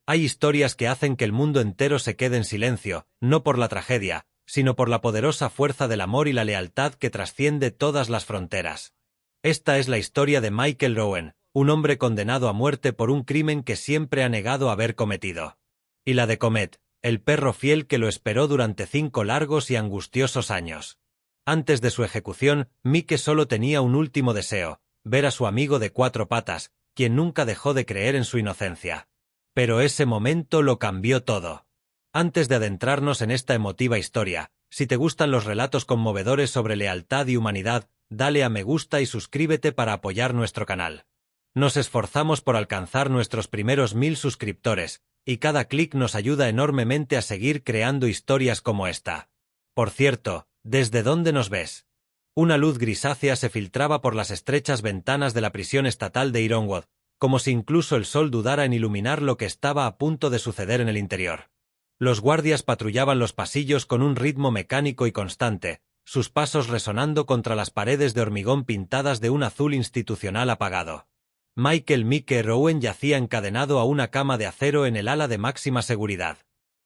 Hay historias que hacen que el mundo entero se quede en silencio, no por la tragedia, sino por la poderosa fuerza del amor y la lealtad que trasciende todas las fronteras. Esta es la historia de Michael Rowan, un hombre condenado a muerte por un crimen que siempre ha negado haber cometido. Y la de Comet, el perro fiel que lo esperó durante 5 largos y angustiosos años. Antes de su ejecución, Mike solo tenía un último deseo: ver a su amigo de 4 patas, quien nunca dejó de creer en su inocencia. Pero ese momento lo cambió todo. Antes de adentrarnos en esta emotiva historia, si te gustan los relatos conmovedores sobre lealtad y humanidad, dale a me gusta y suscríbete para apoyar nuestro canal. Nos esforzamos por alcanzar nuestros primeros 1000 suscriptores, y cada clic nos ayuda enormemente a seguir creando historias como esta. Por cierto, ¿desde dónde nos ves? Una luz grisácea se filtraba por las estrechas ventanas de la prisión estatal de Ironwood, como si incluso el sol dudara en iluminar lo que estaba a punto de suceder en el interior. Los guardias patrullaban los pasillos con un ritmo mecánico y constante, sus pasos resonando contra las paredes de hormigón pintadas de un azul institucional apagado. Michael Mike Rowan yacía encadenado a una cama de acero en el ala de máxima seguridad.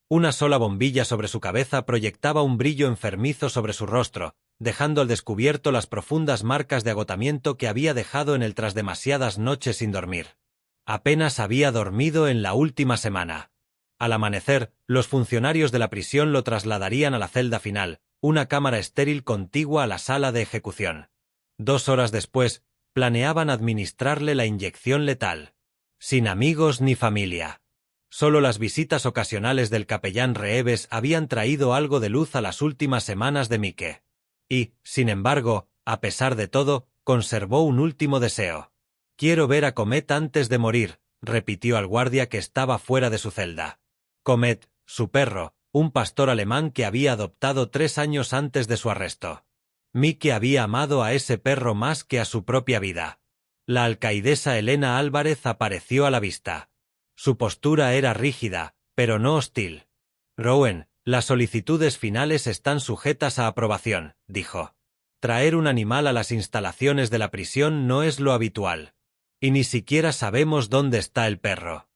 Una sola bombilla sobre su cabeza proyectaba un brillo enfermizo sobre su rostro, dejando al descubierto las profundas marcas de agotamiento que había dejado en él tras demasiadas noches sin dormir. Apenas había dormido en la última semana. Al amanecer, los funcionarios de la prisión lo trasladarían a la celda final, una cámara estéril contigua a la sala de ejecución. 2 horas después, planeaban administrarle la inyección letal. Sin amigos ni familia. Solo las visitas ocasionales del capellán Reeves habían traído algo de luz a las últimas semanas de Mike. Y, sin embargo, a pesar de todo, conservó un último deseo. «Quiero ver a Comet antes de morir», repitió al guardia que estaba fuera de su celda. Comet, su perro, un pastor alemán que había adoptado 3 años antes de su arresto. Mike había amado a ese perro más que a su propia vida. La alcaidesa Elena Álvarez apareció a la vista. Su postura era rígida, pero no hostil. «Rowan, las solicitudes finales están sujetas a aprobación», dijo. «Traer un animal a las instalaciones de la prisión no es lo habitual. Y ni siquiera sabemos dónde está el perro».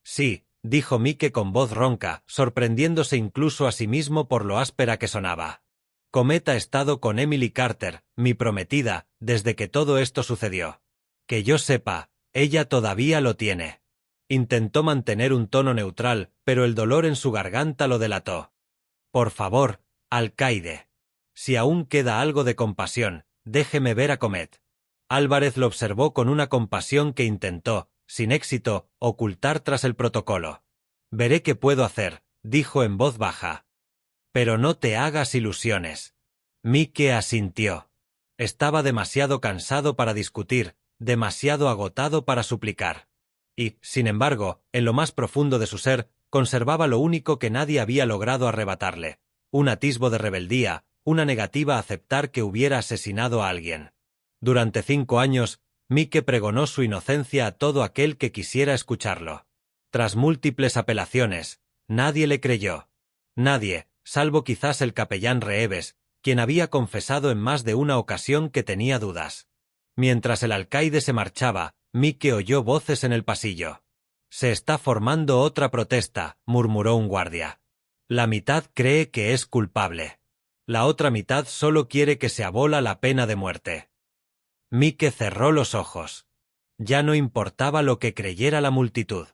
«Sí», dijo Mike con voz ronca, sorprendiéndose incluso a sí mismo por lo áspera que sonaba. «Comet ha estado con Emily Carter, mi prometida, desde que todo esto sucedió. Que yo sepa, ella todavía lo tiene». Intentó mantener un tono neutral, pero el dolor en su garganta lo delató. «Por favor, alcaide. Si aún queda algo de compasión, déjeme ver a Comet». Álvarez lo observó con una compasión que intentó, sin éxito, ocultar tras el protocolo. «Veré qué puedo hacer», dijo en voz baja. «Pero no te hagas ilusiones». Mike asintió. Estaba demasiado cansado para discutir, demasiado agotado para suplicar. Y, sin embargo, en lo más profundo de su ser, conservaba lo único que nadie había logrado arrebatarle: un atisbo de rebeldía, una negativa a aceptar que hubiera asesinado a alguien. Durante 5 años, Mike pregonó su inocencia a todo aquel que quisiera escucharlo. Tras múltiples apelaciones, nadie le creyó. Nadie, salvo quizás el capellán Reeves, quien había confesado en más de una ocasión que tenía dudas. Mientras el alcaide se marchaba, Mike oyó voces en el pasillo. «Se está formando otra protesta», murmuró un guardia. «La mitad cree que es culpable. La otra mitad solo quiere que se abola la pena de muerte». Mike cerró los ojos. Ya no importaba lo que creyera la multitud.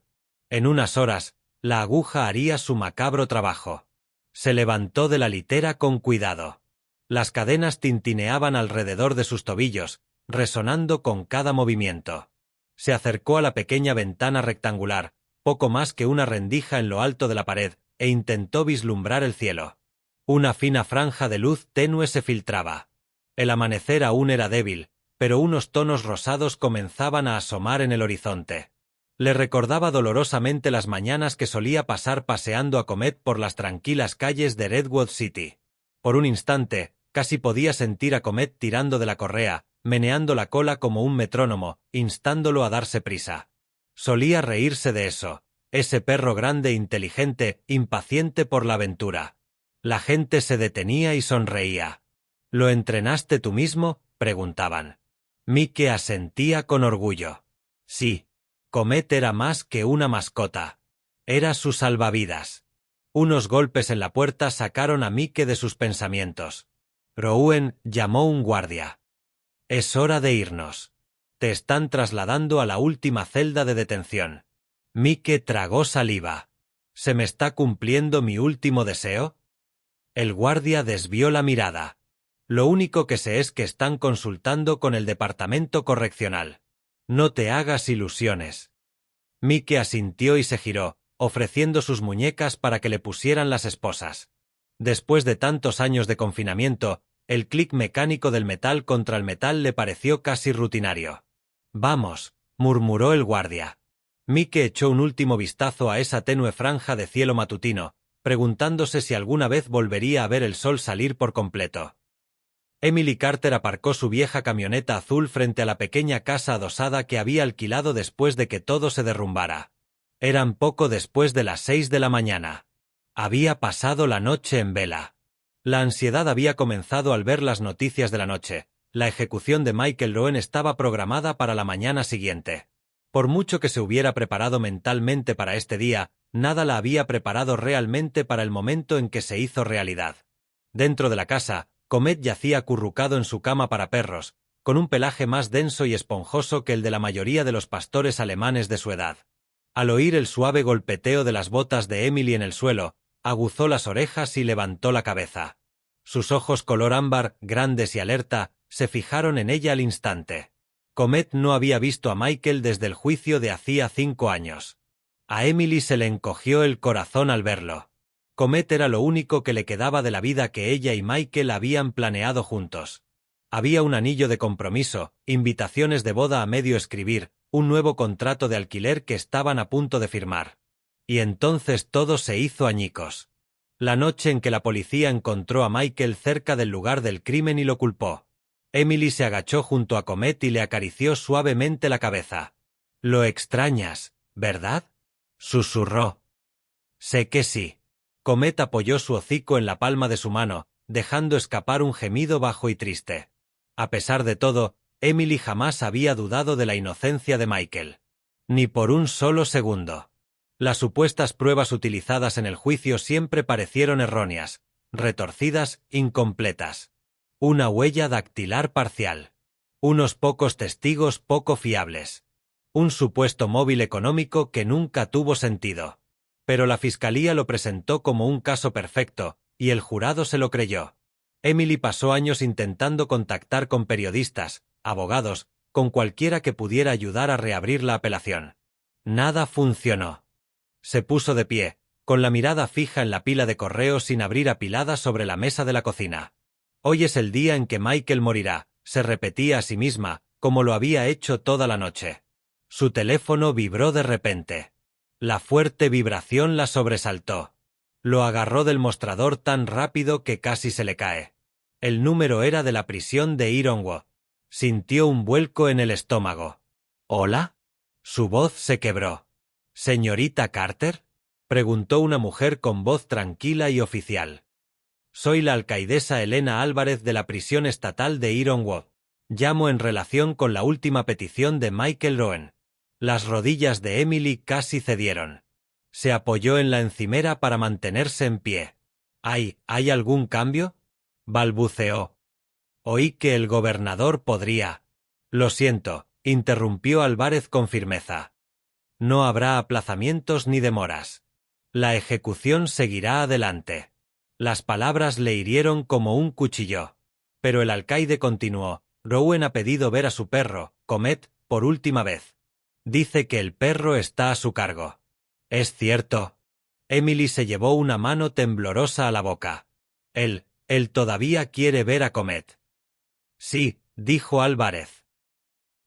En unas horas, la aguja haría su macabro trabajo. Se levantó de la litera con cuidado. Las cadenas tintineaban alrededor de sus tobillos, resonando con cada movimiento. Se acercó a la pequeña ventana rectangular, poco más que una rendija en lo alto de la pared, e intentó vislumbrar el cielo. Una fina franja de luz tenue se filtraba. El amanecer aún era débil, pero unos tonos rosados comenzaban a asomar en el horizonte. Le recordaba dolorosamente las mañanas que solía pasar paseando a Comet por las tranquilas calles de Redwood City. Por un instante, casi podía sentir a Comet tirando de la correa, meneando la cola como un metrónomo, instándolo a darse prisa. Solía reírse de eso, ese perro grande e inteligente, impaciente por la aventura. La gente se detenía y sonreía. «¿Lo entrenaste tú mismo?», preguntaban. Mike asentía con orgullo. Sí, Comet era más que una mascota. Era su salvavidas. Unos golpes en la puerta sacaron a Mike de sus pensamientos. Rowan llamó un guardia. «Es hora de irnos. Te están trasladando a la última celda de detención». Mike tragó saliva. ¿Se me está cumpliendo mi último deseo? El guardia desvió la mirada. Lo único que sé es que están consultando con el departamento correccional. No te hagas ilusiones. Mike asintió y se giró, ofreciendo sus muñecas para que le pusieran las esposas. Después de tantos años de confinamiento, el clic mecánico del metal contra el metal le pareció casi rutinario. «Vamos», murmuró el guardia. Mike echó un último vistazo a esa tenue franja de cielo matutino, preguntándose si alguna vez volvería a ver el sol salir por completo. Emily Carter aparcó su vieja camioneta azul frente a la pequeña casa adosada que había alquilado después de que todo se derrumbara. Eran poco después de las 6 de la mañana. Había pasado la noche en vela. La ansiedad había comenzado al ver las noticias de la noche. La ejecución de Michael Rowan estaba programada para la mañana siguiente. Por mucho que se hubiera preparado mentalmente para este día, nada la había preparado realmente para el momento en que se hizo realidad. Dentro de la casa, Comet yacía acurrucado en su cama para perros, con un pelaje más denso y esponjoso que el de la mayoría de los pastores alemanes de su edad. Al oír el suave golpeteo de las botas de Emily en el suelo, aguzó las orejas y levantó la cabeza. Sus ojos color ámbar, grandes y alerta, se fijaron en ella al instante. Comet no había visto a Michael desde el juicio de hacía 5 años. A Emily se le encogió el corazón al verlo. Comet era lo único que le quedaba de la vida que ella y Michael habían planeado juntos. Había un anillo de compromiso, invitaciones de boda a medio escribir, un nuevo contrato de alquiler que estaban a punto de firmar. Y entonces todo se hizo añicos. La noche en que la policía encontró a Michael cerca del lugar del crimen y lo culpó. Emily se agachó junto a Comet y le acarició suavemente la cabeza. «Lo extrañas, ¿verdad?», susurró. «Sé que sí». Comet apoyó su hocico en la palma de su mano, dejando escapar un gemido bajo y triste. A pesar de todo, Emily jamás había dudado de la inocencia de Michael. Ni por un solo segundo. Las supuestas pruebas utilizadas en el juicio siempre parecieron erróneas, retorcidas, incompletas. Una huella dactilar parcial. Unos pocos testigos poco fiables. Un supuesto móvil económico que nunca tuvo sentido. Pero la fiscalía lo presentó como un caso perfecto, y el jurado se lo creyó. Emily pasó años intentando contactar con periodistas, abogados, con cualquiera que pudiera ayudar a reabrir la apelación. Nada funcionó. Se puso de pie, con la mirada fija en la pila de correos sin abrir apilada sobre la mesa de la cocina. «Hoy es el día en que Michael morirá», se repetía a sí misma, como lo había hecho toda la noche. Su teléfono vibró de repente. La fuerte vibración la sobresaltó. Lo agarró del mostrador tan rápido que casi se le cae. El número era de la prisión de Ironwood. Sintió un vuelco en el estómago. «¿Hola?». Su voz se quebró. «¿Señorita Carter?», preguntó una mujer con voz tranquila y oficial. «Soy la alcaidesa Elena Álvarez de la prisión estatal de Ironwood. Llamo en relación con la última petición de Michael Rowan». Las rodillas de Emily casi cedieron. Se apoyó en la encimera para mantenerse en pie. ¿Hay algún cambio?», balbuceó. «Oí que el gobernador podría». «Lo siento», interrumpió Álvarez con firmeza. «No habrá aplazamientos ni demoras. La ejecución seguirá adelante». Las palabras le hirieron como un cuchillo. Pero el alcaide continuó. «Rowan ha pedido ver a su perro, Comet, por última vez. Dice que el perro está a su cargo». «¿Es cierto?». Emily se llevó una mano temblorosa a la boca. Él todavía quiere ver a Comet». «Sí», dijo Álvarez.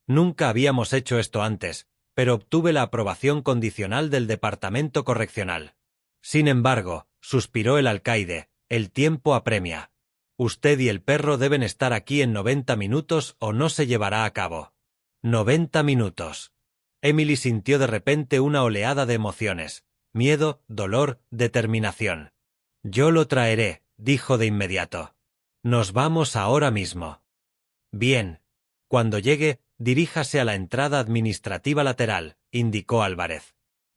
«Nunca habíamos hecho esto antes, pero obtuve la aprobación condicional del departamento correccional. Sin embargo», suspiró el alcaide, «el tiempo apremia. Usted y el perro deben estar aquí en 90 minutos o no se llevará a cabo». 90 minutos. Emily sintió de repente una oleada de emociones, miedo, dolor, determinación. «Yo lo traeré», dijo de inmediato. «Nos vamos ahora mismo». «Bien. Cuando llegue, diríjase a la entrada administrativa lateral», indicó Álvarez.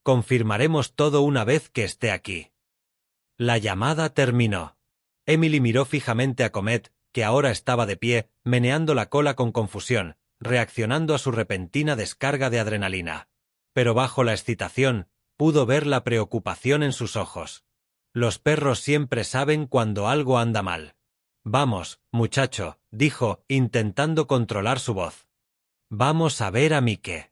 Confirmaremos todo una vez que esté aquí. La llamada terminó. Emily miró fijamente a Comet, que ahora estaba de pie, meneando la cola con confusión, reaccionando a su repentina descarga de adrenalina. Pero bajo la excitación, pudo ver la preocupación en sus ojos. Los perros siempre saben cuando algo anda mal. Vamos, muchacho, dijo, intentando controlar su voz. Vamos a ver a Mike.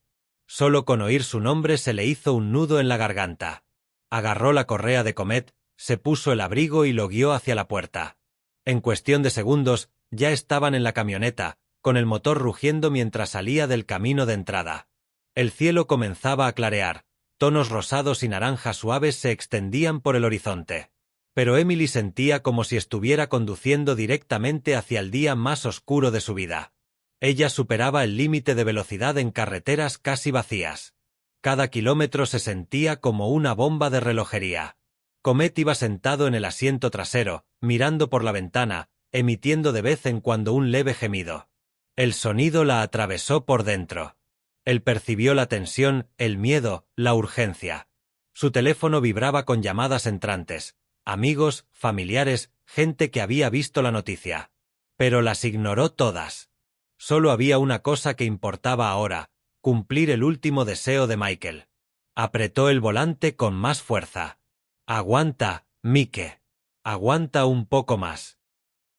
Solo con oír su nombre se le hizo un nudo en la garganta. Agarró la correa de Comet, se puso el abrigo y lo guió hacia la puerta. En cuestión de segundos, ya estaban en la camioneta, con el motor rugiendo mientras salía del camino de entrada. El cielo comenzaba a clarear, tonos rosados y naranjas suaves se extendían por el horizonte. Pero Emily sentía como si estuviera conduciendo directamente hacia el día más oscuro de su vida. Ella superaba el límite de velocidad en carreteras casi vacías. Cada kilómetro se sentía como una bomba de relojería. Comet iba sentado en el asiento trasero, mirando por la ventana, emitiendo de vez en cuando un leve gemido. El sonido la atravesó por dentro. Él percibió la tensión, el miedo, la urgencia. Su teléfono vibraba con llamadas entrantes. Amigos, familiares, gente que había visto la noticia. Pero las ignoró todas. Solo había una cosa que importaba ahora, cumplir el último deseo de Michael. Apretó el volante con más fuerza. Aguanta, Mike. Aguanta un poco más.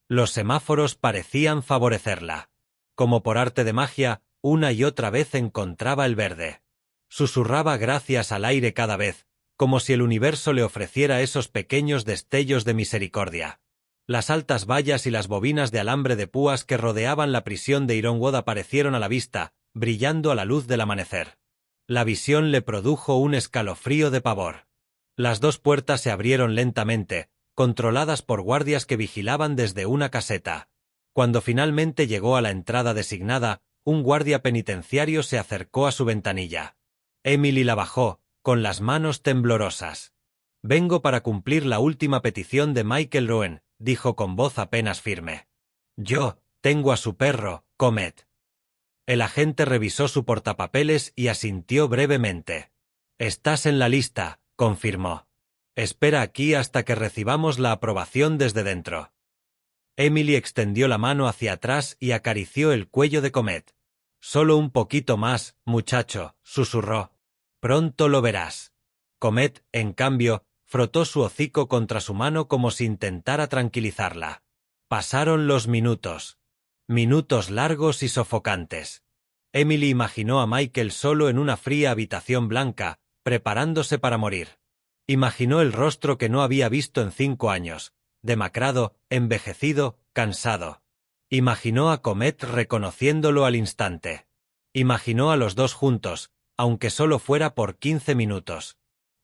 Los semáforos parecían favorecerla. Como por arte de magia, una y otra vez encontraba el verde. Susurraba gracias al aire cada vez, como si el universo le ofreciera esos pequeños destellos de misericordia. Las altas vallas y las bobinas de alambre de púas que rodeaban la prisión de Ironwood aparecieron a la vista, brillando a la luz del amanecer. La visión le produjo un escalofrío de pavor. Las dos puertas se abrieron lentamente, controladas por guardias que vigilaban desde una caseta. Cuando finalmente llegó a la entrada designada, un guardia penitenciario se acercó a su ventanilla. Emily la bajó, con las manos temblorosas. «Vengo para cumplir la última petición de Michael Rowan», dijo con voz apenas firme. «Yo tengo a su perro, Comet». El agente revisó su portapapeles y asintió brevemente. «Estás en la lista», confirmó. «Espera aquí hasta que recibamos la aprobación desde dentro». Emily extendió la mano hacia atrás y acarició el cuello de Comet. «Solo un poquito más, muchacho», susurró. «Pronto lo verás». Comet, en cambio, frotó su hocico contra su mano como si intentara tranquilizarla. Pasaron los minutos. Minutos largos y sofocantes. Emily imaginó a Michael solo en una fría habitación blanca, preparándose para morir. Imaginó el rostro que no había visto en 5 años, demacrado, envejecido, cansado. Imaginó a Comet reconociéndolo al instante. Imaginó a los dos juntos, aunque solo fuera por 15 minutos.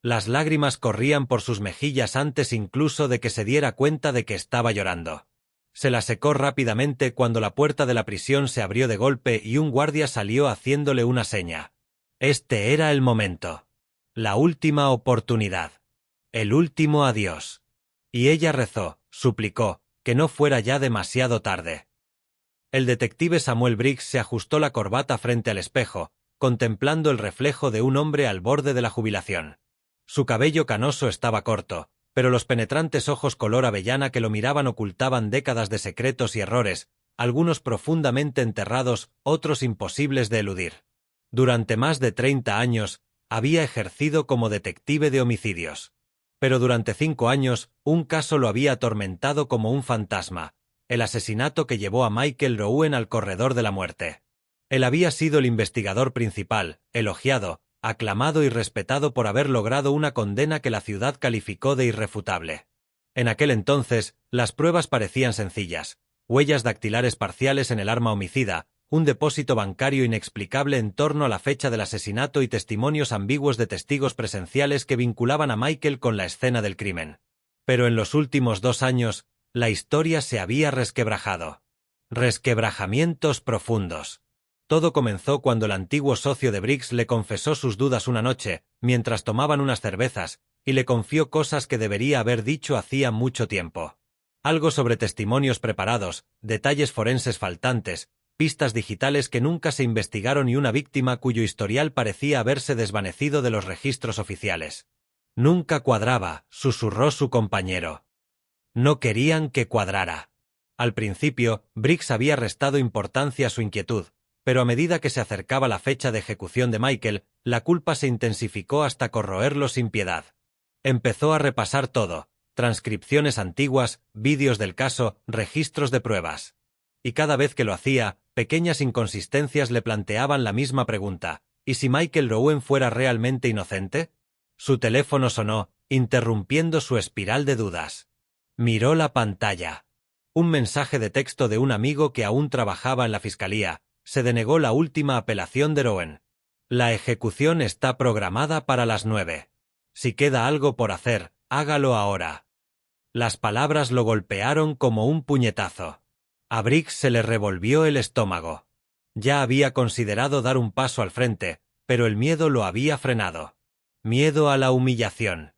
Las lágrimas corrían por sus mejillas antes incluso de que se diera cuenta de que estaba llorando. Se la secó rápidamente cuando la puerta de la prisión se abrió de golpe y un guardia salió haciéndole una seña. Este era el momento. La última oportunidad. El último adiós. Y ella rezó, suplicó, que no fuera ya demasiado tarde. El detective Samuel Briggs se ajustó la corbata frente al espejo, contemplando el reflejo de un hombre al borde de la jubilación. Su cabello canoso estaba corto, pero los penetrantes ojos color avellana que lo miraban ocultaban décadas de secretos y errores, algunos profundamente enterrados, otros imposibles de eludir. Durante más de 30 años, había ejercido como detective de homicidios. Pero durante 5 años, un caso lo había atormentado como un fantasma, el asesinato que llevó a Michael Rowan al corredor de la muerte. Él había sido el investigador principal, elogiado, aclamado y respetado por haber logrado una condena que la ciudad calificó de irrefutable. En aquel entonces, las pruebas parecían sencillas: huellas dactilares parciales en el arma homicida, un depósito bancario inexplicable en torno a la fecha del asesinato y testimonios ambiguos de testigos presenciales que vinculaban a Michael con la escena del crimen. Pero en los últimos 2 años, la historia se había resquebrajado. Resquebrajamientos profundos. Todo comenzó cuando el antiguo socio de Briggs le confesó sus dudas una noche, mientras tomaban unas cervezas, y le confió cosas que debería haber dicho hacía mucho tiempo. Algo sobre testimonios preparados, detalles forenses faltantes, pistas digitales que nunca se investigaron y una víctima cuyo historial parecía haberse desvanecido de los registros oficiales. Nunca cuadraba, susurró su compañero. No querían que cuadrara. Al principio, Briggs había restado importancia a su inquietud, pero a medida que se acercaba la fecha de ejecución de Michael, la culpa se intensificó hasta corroerlo sin piedad. Empezó a repasar todo: transcripciones antiguas, vídeos del caso, registros de pruebas. Y cada vez que lo hacía, pequeñas inconsistencias le planteaban la misma pregunta: ¿y si Michael Rowan fuera realmente inocente? Su teléfono sonó, interrumpiendo su espiral de dudas. Miró la pantalla. Un mensaje de texto de un amigo que aún trabajaba en la fiscalía. Se denegó la última apelación de Rowan. La ejecución está programada para las 9. Si queda algo por hacer, hágalo ahora. Las palabras lo golpearon como un puñetazo. A Briggs se le revolvió el estómago. Ya había considerado dar un paso al frente, pero el miedo lo había frenado. Miedo a la humillación.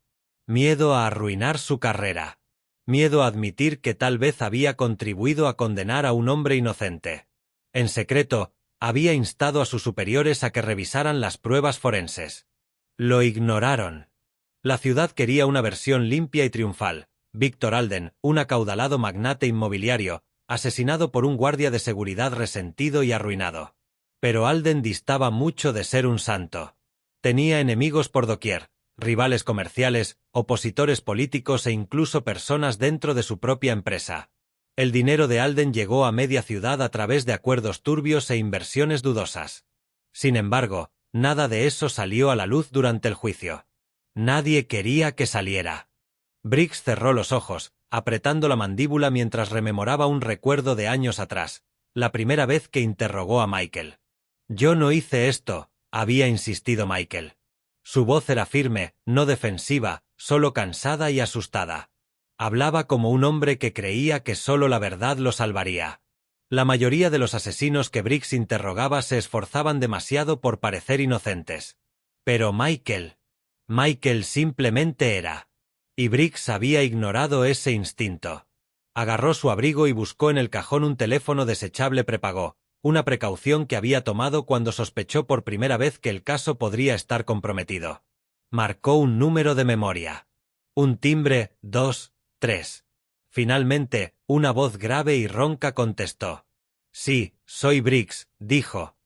Miedo a arruinar su carrera. Miedo a admitir que tal vez había contribuido a condenar a un hombre inocente. En secreto, había instado a sus superiores a que revisaran las pruebas forenses. Lo ignoraron. La ciudad quería una versión limpia y triunfal. Victor Alden, un acaudalado magnate inmobiliario, asesinado por un guardia de seguridad resentido y arruinado. Pero Alden distaba mucho de ser un santo. Tenía enemigos por doquier, rivales comerciales, opositores políticos e incluso personas dentro de su propia empresa. El dinero de Alden llegó a media ciudad a través de acuerdos turbios e inversiones dudosas. Sin embargo, nada de eso salió a la luz durante el juicio. Nadie quería que saliera. Briggs cerró los ojos, apretando la mandíbula mientras rememoraba un recuerdo de años atrás, la primera vez que interrogó a Michael. «Yo no hice esto», había insistido Michael. Su voz era firme, no defensiva, solo cansada y asustada. Hablaba como un hombre que creía que solo la verdad lo salvaría. La mayoría de los asesinos que Briggs interrogaba se esforzaban demasiado por parecer inocentes. Pero Michael simplemente era. Y Briggs había ignorado ese instinto. Agarró su abrigo y buscó en el cajón un teléfono desechable prepago, una precaución que había tomado cuando sospechó por primera vez que el caso podría estar comprometido. Marcó un número de memoria. Un timbre, 2, 3. Finalmente, una voz grave y ronca contestó. «Sí, soy Briggs», dijo.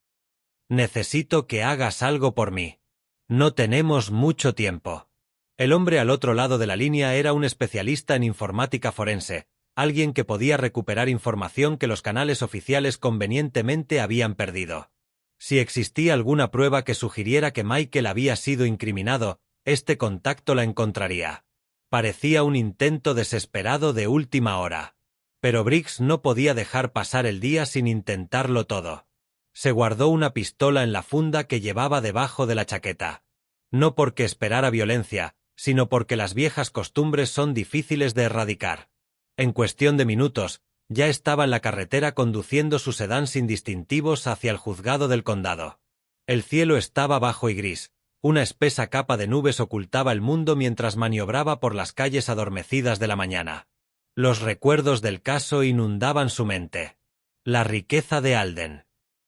«Necesito que hagas algo por mí. No tenemos mucho tiempo». El hombre al otro lado de la línea era un especialista en informática forense, alguien que podía recuperar información que los canales oficiales convenientemente habían perdido. Si existía alguna prueba que sugiriera que Michael había sido incriminado, este contacto la encontraría. Parecía un intento desesperado de última hora. Pero Briggs no podía dejar pasar el día sin intentarlo todo. Se guardó una pistola en la funda que llevaba debajo de la chaqueta. No porque esperara violencia, sino porque las viejas costumbres son difíciles de erradicar. En cuestión de minutos, ya estaba en la carretera conduciendo su sedán sin distintivos hacia el juzgado del condado. El cielo estaba bajo y gris. Una espesa capa de nubes ocultaba el mundo mientras maniobraba por las calles adormecidas de la mañana. Los recuerdos del caso inundaban su mente. La riqueza de Alden.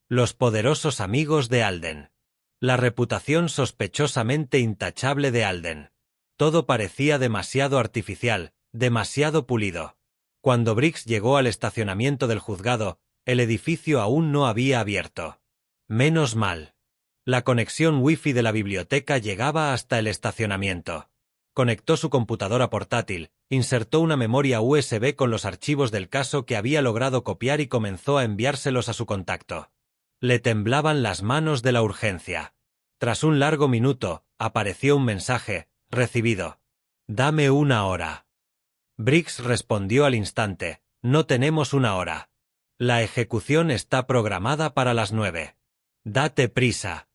Los poderosos amigos de Alden. La reputación sospechosamente intachable de Alden. Todo parecía demasiado artificial, demasiado pulido. Cuando Briggs llegó al estacionamiento del juzgado, el edificio aún no había abierto. Menos mal. La conexión Wi-Fi de la biblioteca llegaba hasta el estacionamiento. Conectó su computadora portátil, insertó una memoria USB con los archivos del caso que había logrado copiar y comenzó a enviárselos a su contacto. Le temblaban las manos de la urgencia. Tras un largo minuto, apareció un mensaje: «Recibido. Dame una hora». Briggs respondió al instante: «No tenemos una hora. La ejecución está programada para las 9. Date prisa».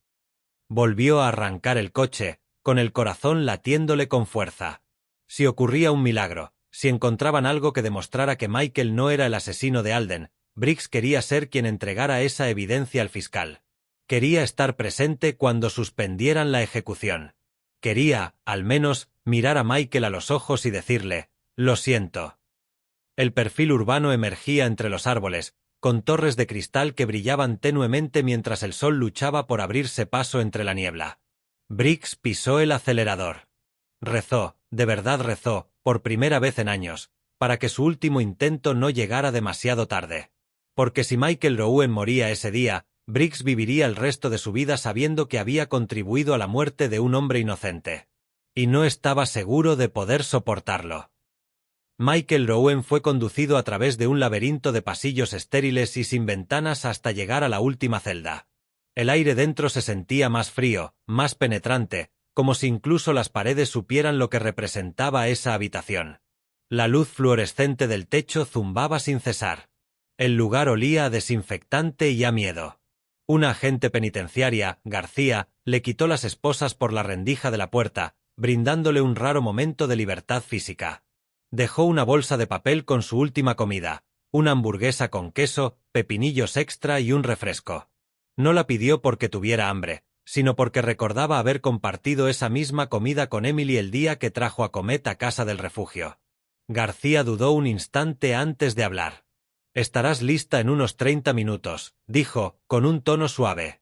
Volvió a arrancar el coche, con el corazón latiéndole con fuerza. Si ocurría un milagro, si encontraban algo que demostrara que Michael no era el asesino de Alden, Briggs quería ser quien entregara esa evidencia al fiscal. Quería estar presente cuando suspendieran la ejecución. Quería, al menos, mirar a Michael a los ojos y decirle: «Lo siento». El perfil urbano emergía entre los árboles, con torres de cristal que brillaban tenuemente mientras el sol luchaba por abrirse paso entre la niebla. Briggs pisó el acelerador. Rezó, de verdad rezó, por primera vez en años, para que su último intento no llegara demasiado tarde. Porque si Michael Rowan moría ese día, Briggs viviría el resto de su vida sabiendo que había contribuido a la muerte de un hombre inocente. Y no estaba seguro de poder soportarlo. Michael Rowan fue conducido a través de un laberinto de pasillos estériles y sin ventanas hasta llegar a la última celda. El aire dentro se sentía más frío, más penetrante, como si incluso las paredes supieran lo que representaba esa habitación. La luz fluorescente del techo zumbaba sin cesar. El lugar olía a desinfectante y a miedo. Una agente penitenciaria, García, le quitó las esposas por la rendija de la puerta, brindándole un raro momento de libertad física. Dejó una bolsa de papel con su última comida, una hamburguesa con queso, pepinillos extra y un refresco. No la pidió porque tuviera hambre, sino porque recordaba haber compartido esa misma comida con Emily el día que trajo a Comet a casa del refugio. García dudó un instante antes de hablar. «Estarás lista en unos 30 minutos», dijo, con un tono suave.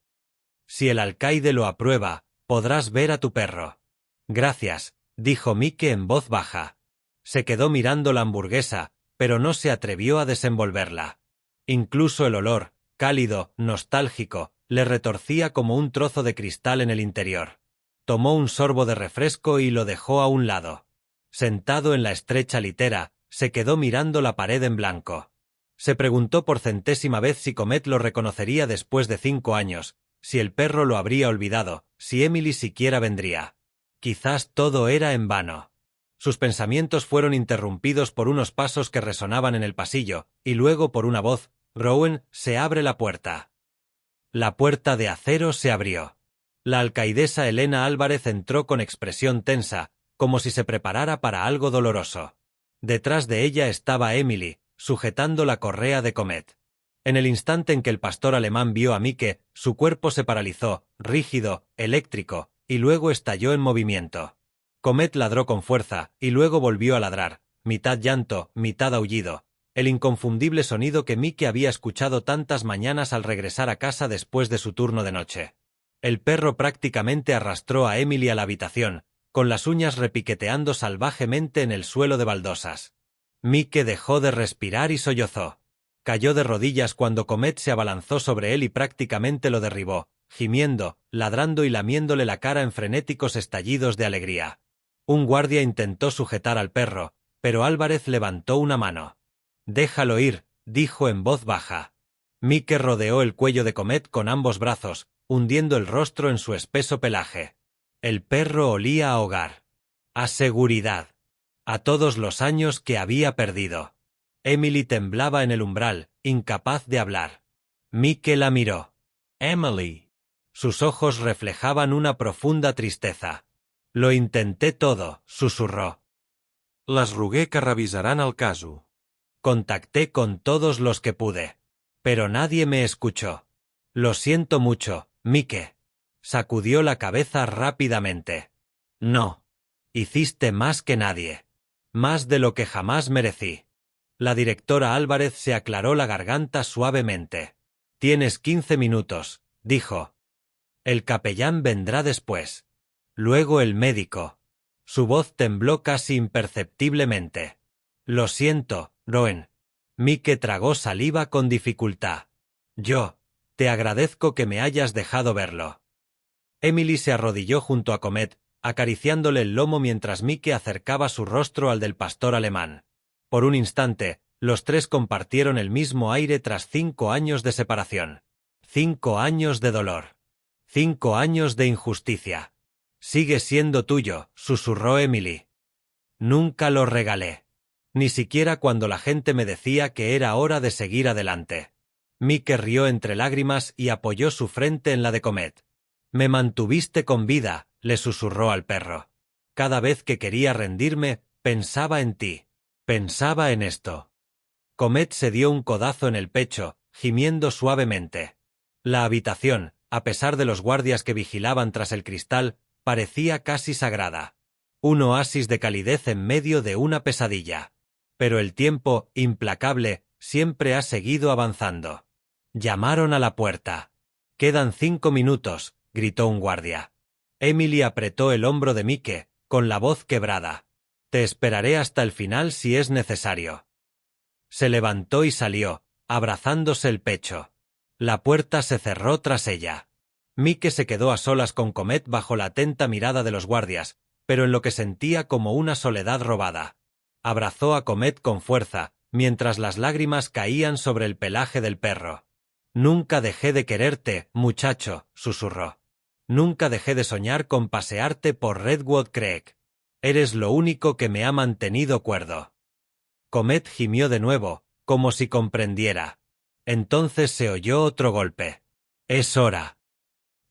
«Si el alcaide lo aprueba, podrás ver a tu perro». «Gracias», dijo Mike en voz baja. Se quedó mirando la hamburguesa, pero no se atrevió a desenvolverla. Incluso el olor, cálido, nostálgico, le retorcía como un trozo de cristal en el interior. Tomó un sorbo de refresco y lo dejó a un lado. Sentado en la estrecha litera, se quedó mirando la pared en blanco. Se preguntó por centésima vez si Comet lo reconocería después de 5 años, si el perro lo habría olvidado, si Emily siquiera vendría. Quizás todo era en vano. Sus pensamientos fueron interrumpidos por unos pasos que resonaban en el pasillo, y luego por una voz: «Rowan, se abre la puerta». La puerta de acero se abrió. La alcaidesa Elena Álvarez entró con expresión tensa, como si se preparara para algo doloroso. Detrás de ella estaba Emily, sujetando la correa de Comet. En el instante en que el pastor alemán vio a Mike, su cuerpo se paralizó, rígido, eléctrico, y luego estalló en movimiento. Comet ladró con fuerza, y luego volvió a ladrar, mitad llanto, mitad aullido, el inconfundible sonido que Mike había escuchado tantas mañanas al regresar a casa después de su turno de noche. El perro prácticamente arrastró a Emily a la habitación, con las uñas repiqueteando salvajemente en el suelo de baldosas. Mike dejó de respirar y sollozó. Cayó de rodillas cuando Comet se abalanzó sobre él y prácticamente lo derribó, gimiendo, ladrando y lamiéndole la cara en frenéticos estallidos de alegría. Un guardia intentó sujetar al perro, pero Álvarez levantó una mano. «Déjalo ir», dijo en voz baja. Mike rodeó el cuello de Comet con ambos brazos, hundiendo el rostro en su espeso pelaje. El perro olía a hogar. A seguridad. A todos los años que había perdido. Emily temblaba en el umbral, incapaz de hablar. Mike la miró. «Emily». Sus ojos reflejaban una profunda tristeza. «Lo intenté todo», susurró. Les rogué que revisaran el caso. «Contacté con todos los que pude. Pero nadie me escuchó. Lo siento mucho, Mike». Sacudió la cabeza rápidamente. «No. Hiciste más que nadie. Más de lo que jamás merecí». La directora Álvarez se aclaró la garganta suavemente. «Tienes 15 minutos», dijo. «El capellán vendrá después. Luego el médico». Su voz tembló casi imperceptiblemente. «Lo siento, Rowan». Mike tragó saliva con dificultad. «Yo te agradezco que me hayas dejado verlo». Emily se arrodilló junto a Comet, acariciándole el lomo mientras Mike acercaba su rostro al del pastor alemán. Por un instante, los tres compartieron el mismo aire tras 5 años de separación. 5 años de dolor. 5 años de injusticia. «Sigue siendo tuyo», susurró Emily. «Nunca lo regalé. Ni siquiera cuando la gente me decía que era hora de seguir adelante». Mike rió entre lágrimas y apoyó su frente en la de Comet. «Me mantuviste con vida», le susurró al perro. «Cada vez que quería rendirme, pensaba en ti. Pensaba en esto». Comet se dio un codazo en el pecho, gimiendo suavemente. La habitación, a pesar de los guardias que vigilaban tras el cristal, parecía casi sagrada. Un oasis de calidez en medio de una pesadilla. Pero el tiempo, implacable, siempre ha seguido avanzando. Llamaron a la puerta. «Quedan 5 minutos», gritó un guardia. Emily apretó el hombro de Mike, con la voz quebrada. «Te esperaré hasta el final si es necesario». Se levantó y salió, abrazándose el pecho. La puerta se cerró tras ella. Mike se quedó a solas con Comet bajo la atenta mirada de los guardias, pero en lo que sentía como una soledad robada. Abrazó a Comet con fuerza, mientras las lágrimas caían sobre el pelaje del perro. «Nunca dejé de quererte, muchacho», susurró. «Nunca dejé de soñar con pasearte por Redwood Creek. Eres lo único que me ha mantenido cuerdo». Comet gimió de nuevo, como si comprendiera. Entonces se oyó otro golpe. «Es hora».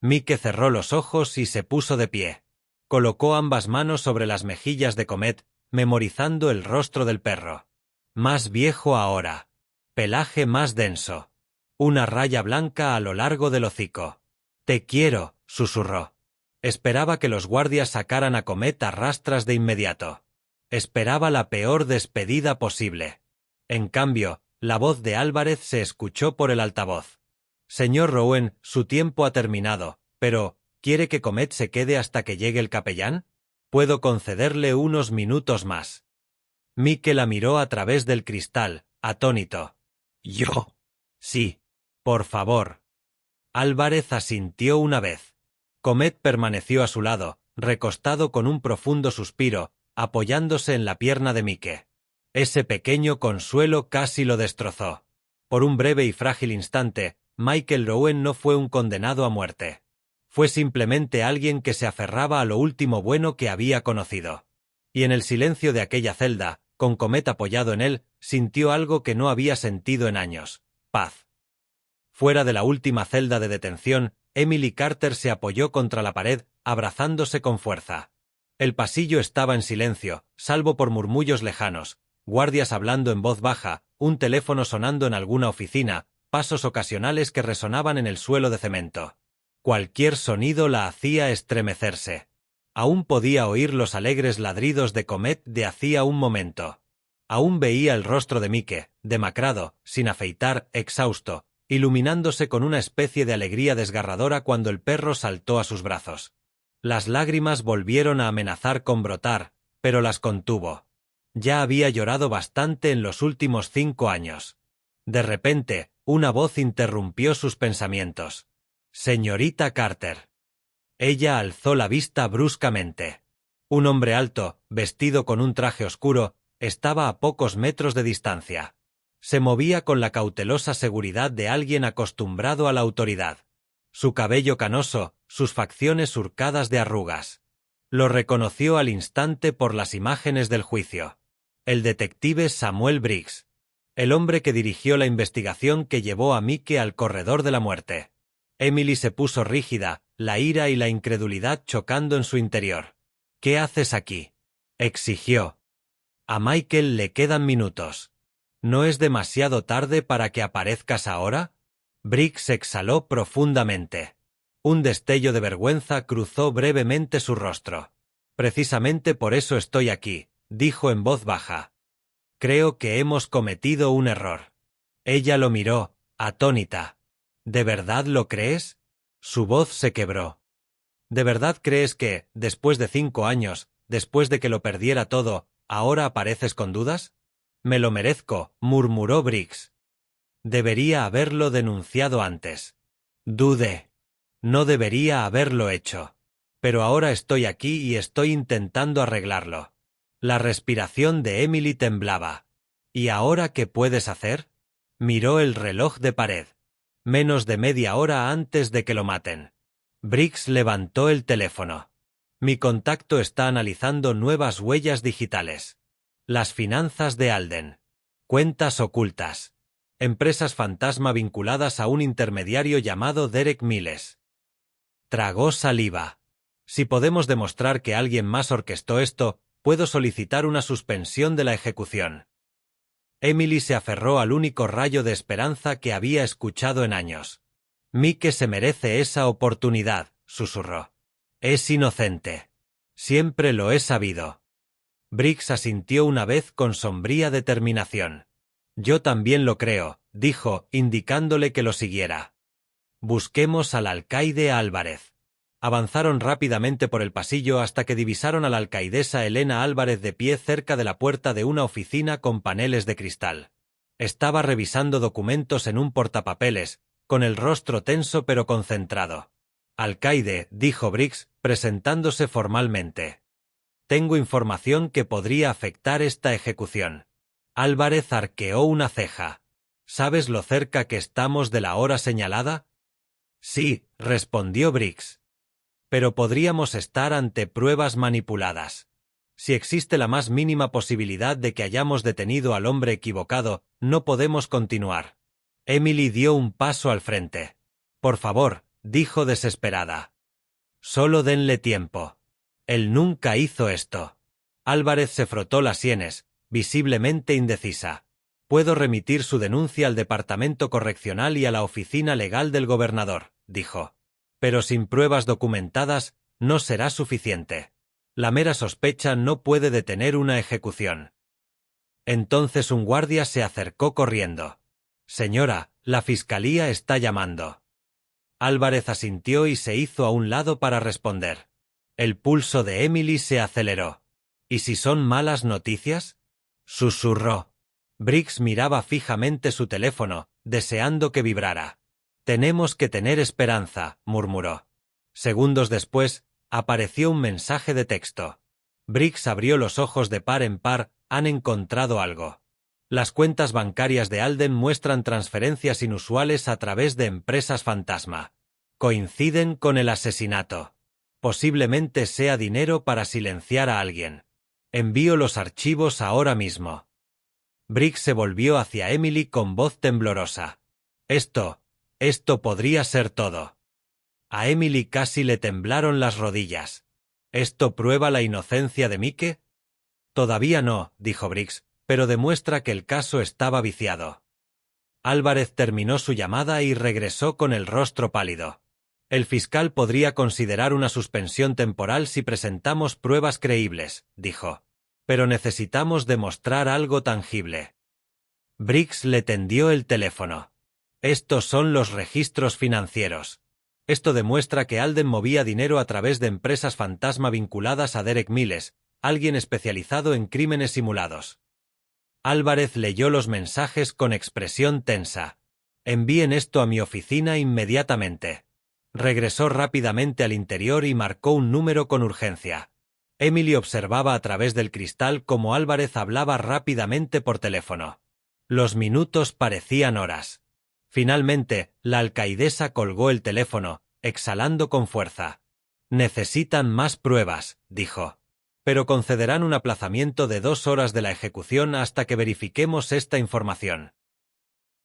Mike cerró los ojos y se puso de pie. Colocó ambas manos sobre las mejillas de Comet, memorizando el rostro del perro. Más viejo ahora. Pelaje más denso. Una raya blanca a lo largo del hocico. «Te quiero», susurró. Esperaba que los guardias sacaran a Comet a rastras de inmediato. Esperaba la peor despedida posible. En cambio, la voz de Álvarez se escuchó por el altavoz. «Señor Rowan, su tiempo ha terminado, pero ¿quiere que Comet se quede hasta que llegue el capellán? Puedo concederle unos minutos más». Mike la miró a través del cristal, atónito. «¿Yo?» «Sí. Por favor». Álvarez asintió una vez. Comet permaneció a su lado, recostado con un profundo suspiro, apoyándose en la pierna de Mike. Ese pequeño consuelo casi lo destrozó. Por un breve y frágil instante, Michael Rowan no fue un condenado a muerte. Fue simplemente alguien que se aferraba a lo último bueno que había conocido. Y en el silencio de aquella celda, con Comet apoyado en él, sintió algo que no había sentido en años: paz. Fuera de la última celda de detención, Emily Carter se apoyó contra la pared, abrazándose con fuerza. El pasillo estaba en silencio, salvo por murmullos lejanos, guardias hablando en voz baja, un teléfono sonando en alguna oficina, pasos ocasionales que resonaban en el suelo de cemento. Cualquier sonido la hacía estremecerse. Aún podía oír los alegres ladridos de Comet de hacía un momento. Aún veía el rostro de Mike, demacrado, sin afeitar, exhausto, iluminándose con una especie de alegría desgarradora cuando el perro saltó a sus brazos. Las lágrimas volvieron a amenazar con brotar, pero las contuvo. Ya había llorado bastante en los últimos 5 años. De repente, una voz interrumpió sus pensamientos. «Señorita Carter». Ella alzó la vista bruscamente. Un hombre alto, vestido con un traje oscuro, estaba a pocos metros de distancia. Se movía con la cautelosa seguridad de alguien acostumbrado a la autoridad. Su cabello canoso, sus facciones surcadas de arrugas. Lo reconoció al instante por las imágenes del juicio. El detective Samuel Briggs. El hombre que dirigió la investigación que llevó a Mike al corredor de la muerte. Emily se puso rígida, la ira y la incredulidad chocando en su interior. «¿Qué haces aquí?», exigió. «A Michael le quedan minutos. ¿No es demasiado tarde para que aparezcas ahora?». Briggs exhaló profundamente. Un destello de vergüenza cruzó brevemente su rostro. «Precisamente por eso estoy aquí», dijo en voz baja. «Creo que hemos cometido un error». Ella lo miró, atónita. «¿De verdad lo crees?». Su voz se quebró. «¿De verdad crees que, después de 5 años, después de que lo perdiera todo, ahora apareces con dudas?». «Me lo merezco», murmuró Briggs. «Debería haberlo denunciado antes». «Dudé. No debería haberlo hecho. Pero ahora estoy aquí y estoy intentando arreglarlo». La respiración de Emily temblaba. «¿Y ahora qué puedes hacer?». Miró el reloj de pared. Menos de media hora antes de que lo maten. Briggs levantó el teléfono. «Mi contacto está analizando nuevas huellas digitales. Las finanzas de Alden. Cuentas ocultas. Empresas fantasma vinculadas a un intermediario llamado Derek Miles». Tragó saliva. «Si podemos demostrar que alguien más orquestó esto, puedo solicitar una suspensión de la ejecución». Emily se aferró al único rayo de esperanza que había escuchado en años. «Mike se merece esa oportunidad», susurró. «Es inocente. Siempre lo he sabido». Briggs asintió una vez con sombría determinación. Yo también lo creo, dijo, indicándole que lo siguiera. Busquemos al alcaide Álvarez. Avanzaron rápidamente por el pasillo hasta que divisaron a la alcaidesa Elena Álvarez de pie cerca de la puerta de una oficina con paneles de cristal. Estaba revisando documentos en un portapapeles, con el rostro tenso pero concentrado. Alcaide, dijo Briggs, presentándose formalmente. Tengo información que podría afectar esta ejecución. Álvarez arqueó una ceja. ¿Sabes lo cerca que estamos de la hora señalada? Sí, respondió Briggs. Pero podríamos estar ante pruebas manipuladas. Si existe la más mínima posibilidad de que hayamos detenido al hombre equivocado, no podemos continuar. Emily dio un paso al frente. Por favor, dijo desesperada. Solo denle tiempo. Él nunca hizo esto. Álvarez se frotó las sienes, visiblemente indecisa. Puedo remitir su denuncia al Departamento Correccional y a la oficina legal del gobernador, dijo. Pero sin pruebas documentadas, no será suficiente. La mera sospecha no puede detener una ejecución. Entonces un guardia se acercó corriendo. Señora, la fiscalía está llamando. Álvarez asintió y se hizo a un lado para responder. El pulso de Emily se aceleró. ¿Y si son malas noticias? Susurró. Briggs miraba fijamente su teléfono, deseando que vibrara. Tenemos que tener esperanza, murmuró. Segundos después, apareció un mensaje de texto. Briggs abrió los ojos de par en par. Han encontrado algo. Las cuentas bancarias de Alden muestran transferencias inusuales a través de empresas fantasma. Coinciden con el asesinato. Posiblemente sea dinero para silenciar a alguien. Envío los archivos ahora mismo. Briggs se volvió hacia Emily con voz temblorosa. Esto podría ser todo. A Emily casi le temblaron las rodillas. ¿Esto prueba la inocencia de Mike? Todavía no, dijo Briggs, pero demuestra que el caso estaba viciado. Álvarez terminó su llamada y regresó con el rostro pálido. El fiscal podría considerar una suspensión temporal si presentamos pruebas creíbles, dijo. Pero necesitamos demostrar algo tangible. Briggs le tendió el teléfono. Estos son los registros financieros. Esto demuestra que Alden movía dinero a través de empresas fantasma vinculadas a Derek Miles, alguien especializado en crímenes simulados. Álvarez leyó los mensajes con expresión tensa. Envíen esto a mi oficina inmediatamente. Regresó rápidamente al interior y marcó un número con urgencia. Emily observaba a través del cristal cómo Álvarez hablaba rápidamente por teléfono. Los minutos parecían horas. Finalmente, la alcaidesa colgó el teléfono, exhalando con fuerza. Necesitan más pruebas, dijo. Pero concederán un aplazamiento de 2 horas de la ejecución hasta que verifiquemos esta información.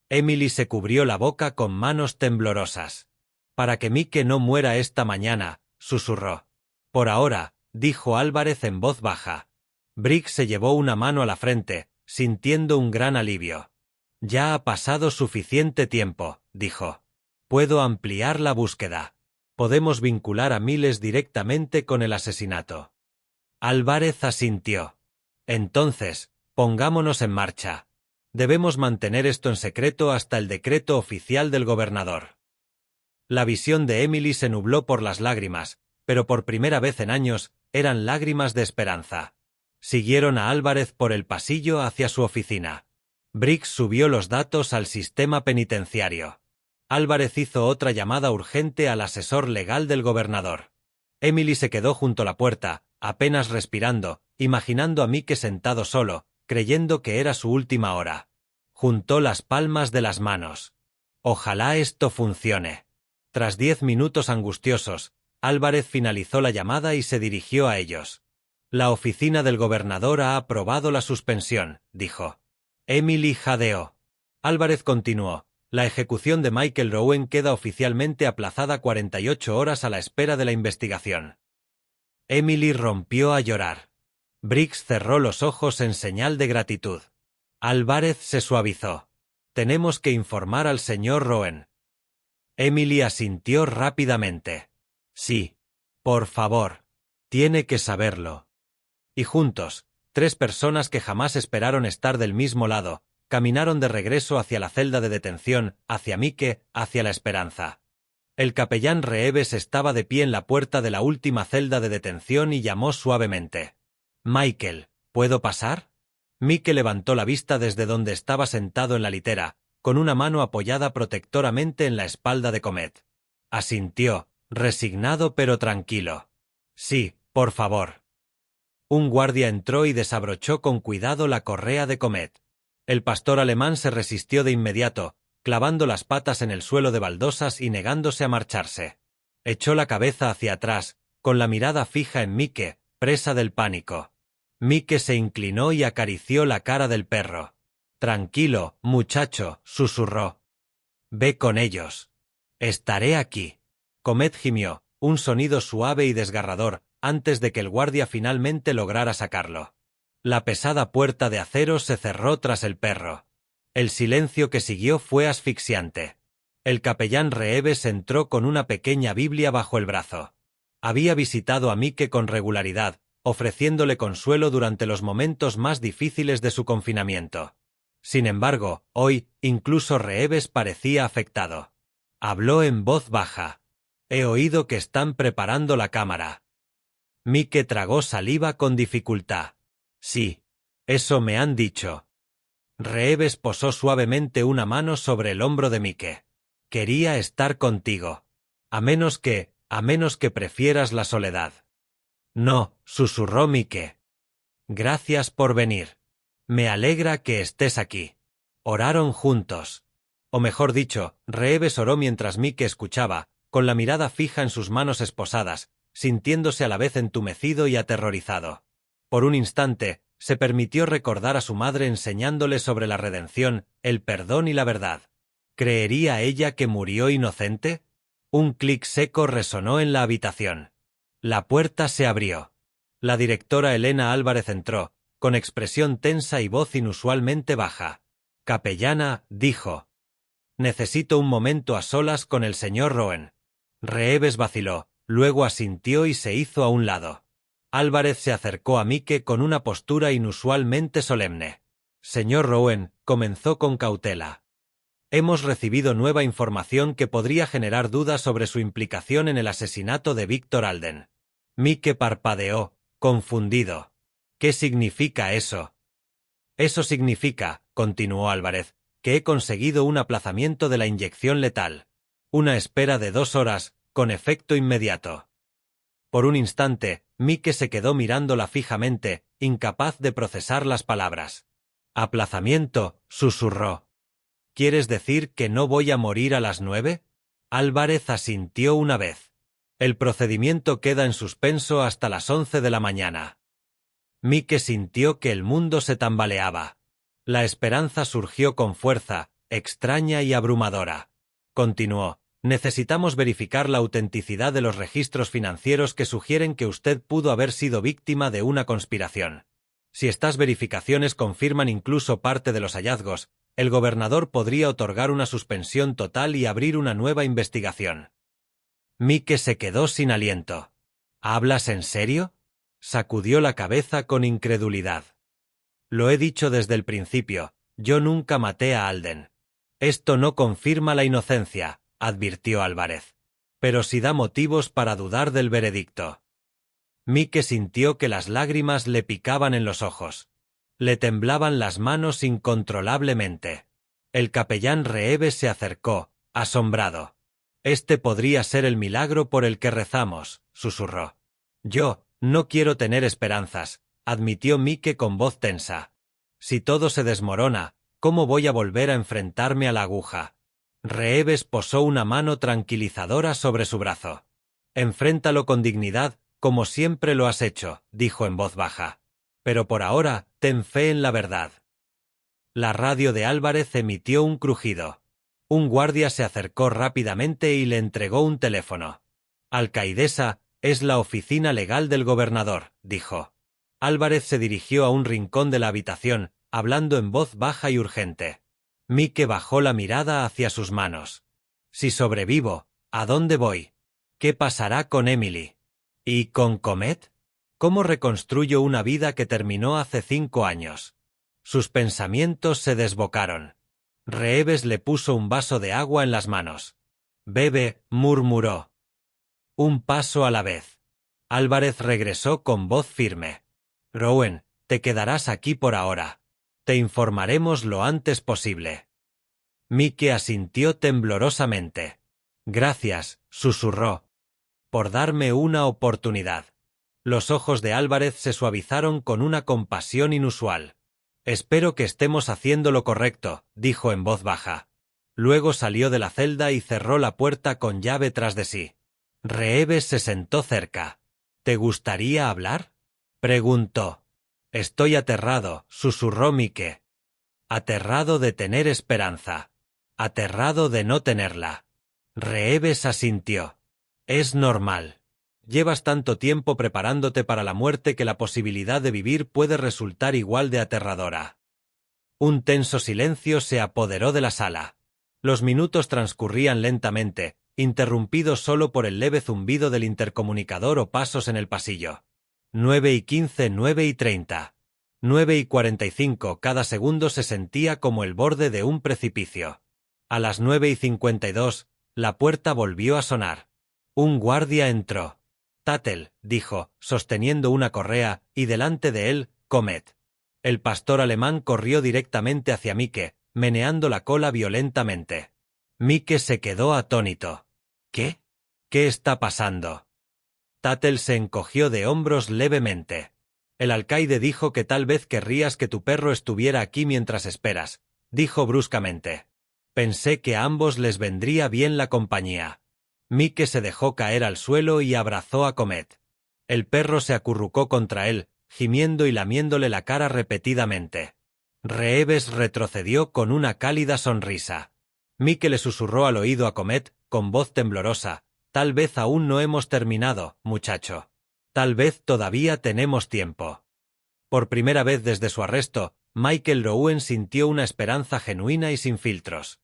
Emily se cubrió la boca con manos temblorosas. Para que Mike no muera esta mañana, susurró. Por ahora, dijo Álvarez en voz baja. Briggs se llevó una mano a la frente, sintiendo un gran alivio. Ya ha pasado suficiente tiempo, dijo. Puedo ampliar la búsqueda. Podemos vincular a Miles directamente con el asesinato. Álvarez asintió. Entonces, pongámonos en marcha. Debemos mantener esto en secreto hasta el decreto oficial del gobernador. La visión de Emily se nubló por las lágrimas, pero por primera vez en años, eran lágrimas de esperanza. Siguieron a Álvarez por el pasillo hacia su oficina. Briggs subió los datos al sistema penitenciario. Álvarez hizo otra llamada urgente al asesor legal del gobernador. Emily se quedó junto a la puerta, apenas respirando, imaginando a Mike sentado solo, creyendo que era su última hora. Juntó las palmas de las manos. Ojalá esto funcione. Tras 10 minutos angustiosos, Álvarez finalizó la llamada y se dirigió a ellos. La oficina del gobernador ha aprobado la suspensión, dijo. Emily jadeó. Álvarez continuó. La ejecución de Michael Rowan queda oficialmente aplazada 48 horas a la espera de la investigación. Emily rompió a llorar. Briggs cerró los ojos en señal de gratitud. Álvarez se suavizó. Tenemos que informar al señor Rowan. Emily asintió rápidamente. Sí. Por favor. Tiene que saberlo. Y juntos, 3 personas que jamás esperaron estar del mismo lado, caminaron de regreso hacia la celda de detención, hacia Mike, hacia la esperanza. El capellán Reeves estaba de pie en la puerta de la última celda de detención y llamó suavemente. «Michael, ¿puedo pasar?» Mike levantó la vista desde donde estaba sentado en la litera, con una mano apoyada protectoramente en la espalda de Comet. Asintió, resignado pero tranquilo. «Sí, por favor». Un guardia entró y desabrochó con cuidado la correa de Comet. El pastor alemán se resistió de inmediato, clavando las patas en el suelo de baldosas y negándose a marcharse. Echó la cabeza hacia atrás, con la mirada fija en Mike, presa del pánico. Mike se inclinó y acarició la cara del perro. «Tranquilo, muchacho», susurró. «Ve con ellos. Estaré aquí». Comet gimió, un sonido suave y desgarrador, antes de que el guardia finalmente lograra sacarlo. La pesada puerta de acero se cerró tras el perro. El silencio que siguió fue asfixiante. El capellán Reeves entró con una pequeña Biblia bajo el brazo. Había visitado a Mike con regularidad, ofreciéndole consuelo durante los momentos más difíciles de su confinamiento. Sin embargo, hoy, incluso Reeves parecía afectado. Habló en voz baja. «He oído que están preparando la cámara». Mike tragó saliva con dificultad. «Sí, eso me han dicho». Reeves posó suavemente una mano sobre el hombro de Mike. «Quería estar contigo. A menos que prefieras la soledad». «No», susurró Mike. «Gracias por venir. Me alegra que estés aquí». Oraron juntos. O mejor dicho, Reeves oró mientras Mike escuchaba, con la mirada fija en sus manos esposadas, sintiéndose a la vez entumecido y aterrorizado. Por un instante, se permitió recordar a su madre enseñándole sobre la redención, el perdón y la verdad. ¿Creería ella que murió inocente? Un clic seco resonó en la habitación. La puerta se abrió. La directora Elena Álvarez entró, con expresión tensa y voz inusualmente baja. «Capellana», dijo. «Necesito un momento a solas con el señor Rowan». Reeves vaciló, luego asintió y se hizo a un lado. Álvarez se acercó a Mike con una postura inusualmente solemne. «Señor Rowan», comenzó con cautela. «Hemos recibido nueva información que podría generar dudas sobre su implicación en el asesinato de Víctor Alden». Mike parpadeó, confundido. «¿Qué significa eso?» «Eso significa», continuó Álvarez, «que he conseguido un aplazamiento de la inyección letal. Una espera de 2 horas, con efecto inmediato». Por un instante, Mike se quedó mirándola fijamente, incapaz de procesar las palabras. «¿Aplazamiento?», susurró. «¿Quieres decir que no voy a morir a las 9?» Álvarez asintió una vez. «El procedimiento queda en suspenso hasta las 11 de la mañana». Mike sintió que el mundo se tambaleaba. La esperanza surgió con fuerza, extraña y abrumadora. Continuó. «Necesitamos verificar la autenticidad de los registros financieros que sugieren que usted pudo haber sido víctima de una conspiración. Si estas verificaciones confirman incluso parte de los hallazgos, el gobernador podría otorgar una suspensión total y abrir una nueva investigación». Mike se quedó sin aliento. «¿Hablas en serio?», sacudió la cabeza con incredulidad. «Lo he dicho desde el principio, yo nunca maté a Alden». «Esto no confirma la inocencia», advirtió Álvarez. «Pero sí da motivos para dudar del veredicto». Mike sintió que las lágrimas le picaban en los ojos. Le temblaban las manos incontrolablemente. El capellán Reeves se acercó, asombrado. «Este podría ser el milagro por el que rezamos», susurró. «Yo no quiero tener esperanzas», admitió Mike con voz tensa. «Si todo se desmorona, ¿cómo voy a volver a enfrentarme a la aguja?» Reeves posó una mano tranquilizadora sobre su brazo. «Enfréntalo con dignidad, como siempre lo has hecho», dijo en voz baja. «Pero por ahora, ten fe en la verdad». La radio de Álvarez emitió un crujido. Un guardia se acercó rápidamente y le entregó un teléfono. «Alcaidesa, es la oficina legal del gobernador», dijo. Álvarez se dirigió a un rincón de la habitación, hablando en voz baja y urgente. Mike bajó la mirada hacia sus manos. «Si sobrevivo, ¿a dónde voy? ¿Qué pasará con Emily? ¿Y con Comet? ¿Cómo reconstruyo una vida que terminó hace 5 años?» Sus pensamientos se desbocaron. Reeves le puso un vaso de agua en las manos. «Bebe», murmuró. Un paso a la vez. Álvarez regresó con voz firme. «Rowan, te quedarás aquí por ahora. Te informaremos lo antes posible». Mike asintió temblorosamente. «Gracias», susurró. «Por darme una oportunidad». Los ojos de Álvarez se suavizaron con una compasión inusual. «Espero que estemos haciendo lo correcto», dijo en voz baja. Luego salió de la celda y cerró la puerta con llave tras de sí. Reeves se sentó cerca. «¿Te gustaría hablar?», preguntó. «Estoy aterrado», susurró Mike. «Aterrado de tener esperanza. Aterrado de no tenerla». Reeves asintió. «Es normal. Llevas tanto tiempo preparándote para la muerte que la posibilidad de vivir puede resultar igual de aterradora». Un tenso silencio se apoderó de la sala. Los minutos transcurrían lentamente, interrumpidos solo por el leve zumbido del intercomunicador o pasos en el pasillo. 9:15, 9:30. 9:45, cada segundo se sentía como el borde de un precipicio. A las 9:52, la puerta volvió a sonar. Un guardia entró. «Tuttle», dijo, sosteniendo una correa, y delante de él, Comet. El pastor alemán corrió directamente hacia Mike, meneando la cola violentamente. Mike se quedó atónito. «¿Qué? ¿Qué está pasando?». Tuttle se encogió de hombros levemente. «El alcaide dijo que tal vez querrías que tu perro estuviera aquí mientras esperas», dijo bruscamente. «Pensé que a ambos les vendría bien la compañía». Mike se dejó caer al suelo y abrazó a Comet. El perro se acurrucó contra él, gimiendo y lamiéndole la cara repetidamente. Reeves retrocedió con una cálida sonrisa. Mike le susurró al oído a Comet, con voz temblorosa: «Tal vez aún no hemos terminado, muchacho. Tal vez todavía tenemos tiempo». Por primera vez desde su arresto, Michael Rowan sintió una esperanza genuina y sin filtros.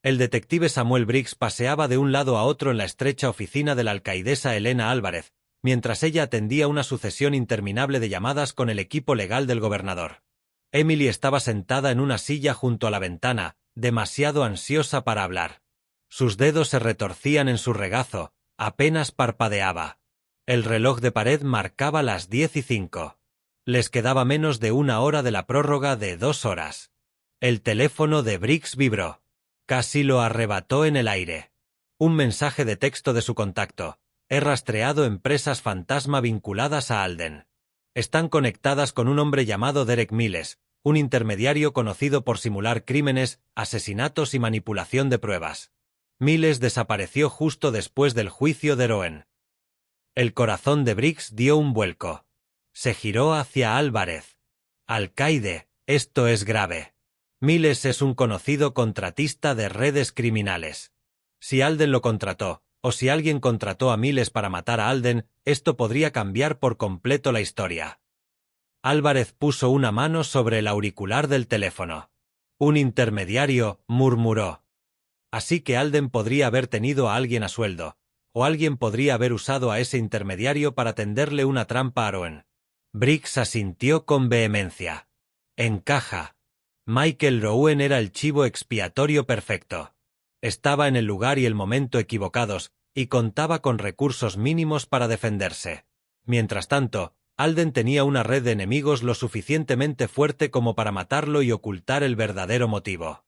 El detective Samuel Briggs paseaba de un lado a otro en la estrecha oficina de la alcaidesa Elena Álvarez, mientras ella atendía una sucesión interminable de llamadas con el equipo legal del gobernador. Emily estaba sentada en una silla junto a la ventana, demasiado ansiosa para hablar. Sus dedos se retorcían en su regazo, apenas parpadeaba. El reloj de pared marcaba las 10:05. Les quedaba menos de una hora de la prórroga de 2 horas. El teléfono de Briggs vibró. Casi lo arrebató en el aire. Un mensaje de texto de su contacto. «He rastreado empresas fantasma vinculadas a Alden. Están conectadas con un hombre llamado Derek Miles, un intermediario conocido por simular crímenes, asesinatos y manipulación de pruebas. Miles desapareció justo después del juicio de Rowan». El corazón de Briggs dio un vuelco. Se giró hacia Álvarez. «Alcaide, esto es grave. Miles es un conocido contratista de redes criminales. Si Alden lo contrató, o si alguien contrató a Miles para matar a Alden, esto podría cambiar por completo la historia». Álvarez puso una mano sobre el auricular del teléfono. «Un intermediario», murmuró. «Así que Alden podría haber tenido a alguien a sueldo, o alguien podría haber usado a ese intermediario para tenderle una trampa a Rowan». Briggs asintió con vehemencia. «Encaja». Michael Rowan era el chivo expiatorio perfecto. Estaba en el lugar y el momento equivocados, y contaba con recursos mínimos para defenderse. Mientras tanto, Alden tenía una red de enemigos lo suficientemente fuerte como para matarlo y ocultar el verdadero motivo.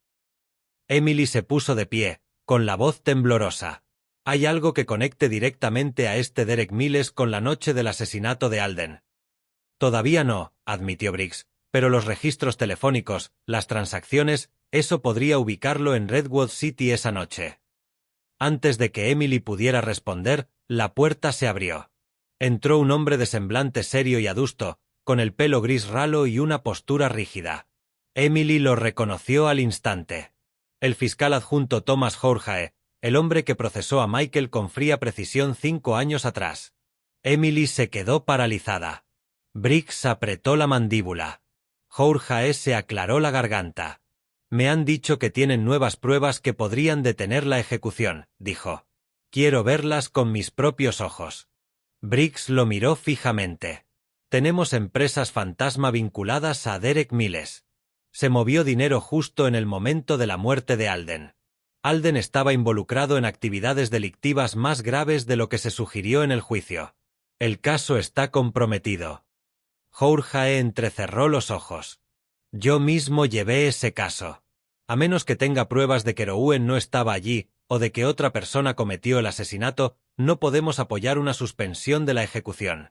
Emily se puso de pie, con la voz temblorosa. «¿Hay algo que conecte directamente a este Derek Miles con la noche del asesinato de Alden?» «Todavía no», admitió Briggs, «pero los registros telefónicos, las transacciones, eso podría ubicarlo en Redwood City esa noche». Antes de que Emily pudiera responder, la puerta se abrió. Entró un hombre de semblante serio y adusto, con el pelo gris ralo y una postura rígida. Emily lo reconoció al instante. El fiscal adjunto Thomas Jorge, el hombre que procesó a Michael con fría precisión 5 años atrás. Emily se quedó paralizada. Briggs apretó la mandíbula. Jorge se aclaró la garganta. «Me han dicho que tienen nuevas pruebas que podrían detener la ejecución», dijo. «Quiero verlas con mis propios ojos». Briggs lo miró fijamente. «Tenemos empresas fantasma vinculadas a Derek Miles», Se movió dinero justo en el momento de la muerte de Alden. Alden estaba involucrado en actividades delictivas más graves de lo que se sugirió en el juicio. El caso está comprometido. Jorge entrecerró los ojos. Yo mismo llevé ese caso. A menos que tenga pruebas de que Rowan no estaba allí, o de que otra persona cometió el asesinato, no podemos apoyar una suspensión de la ejecución.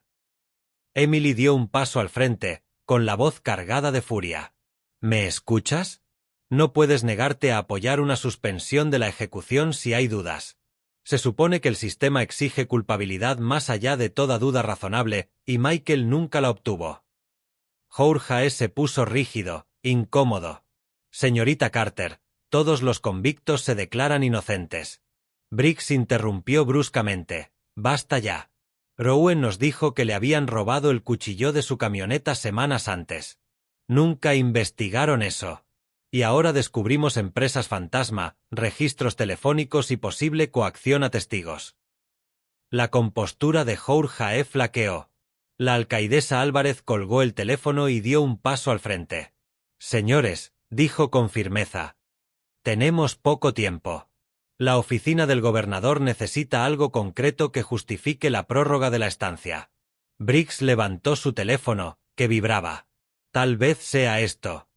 Emily dio un paso al frente, con la voz cargada de furia. ¿Me escuchas? No puedes negarte a apoyar una suspensión de la ejecución si hay dudas. Se supone que el sistema exige culpabilidad más allá de toda duda razonable, y Michael nunca la obtuvo. Jorge se puso rígido, incómodo. Señorita Carter, todos los convictos se declaran inocentes. Briggs interrumpió bruscamente. Basta ya. Rowan nos dijo que le habían robado el cuchillo de su camioneta semanas antes. Nunca investigaron eso. Y ahora descubrimos empresas fantasma, registros telefónicos y posible coacción a testigos. La compostura de Jorge flaqueó. La alcaidesa Álvarez colgó el teléfono y dio un paso al frente. Señores, dijo con firmeza. Tenemos poco tiempo. La oficina del gobernador necesita algo concreto que justifique la prórroga de la estancia. Briggs levantó su teléfono, que vibraba. Tal vez sea esto.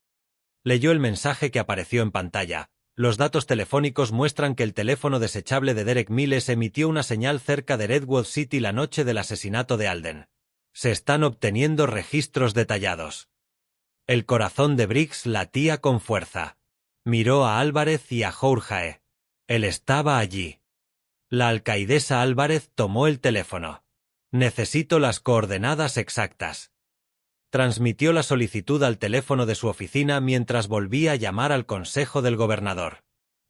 Leyó el mensaje que apareció en pantalla. Los datos telefónicos muestran que el teléfono desechable de Derek Miles emitió una señal cerca de Redwood City la noche del asesinato de Alden. Se están obteniendo registros detallados. El corazón de Briggs latía con fuerza. Miró a Álvarez y a Jorge. Él estaba allí. La alcaidesa Álvarez tomó el teléfono. Necesito las coordenadas exactas. Transmitió la solicitud al teléfono de su oficina mientras volvía a llamar al consejo del gobernador.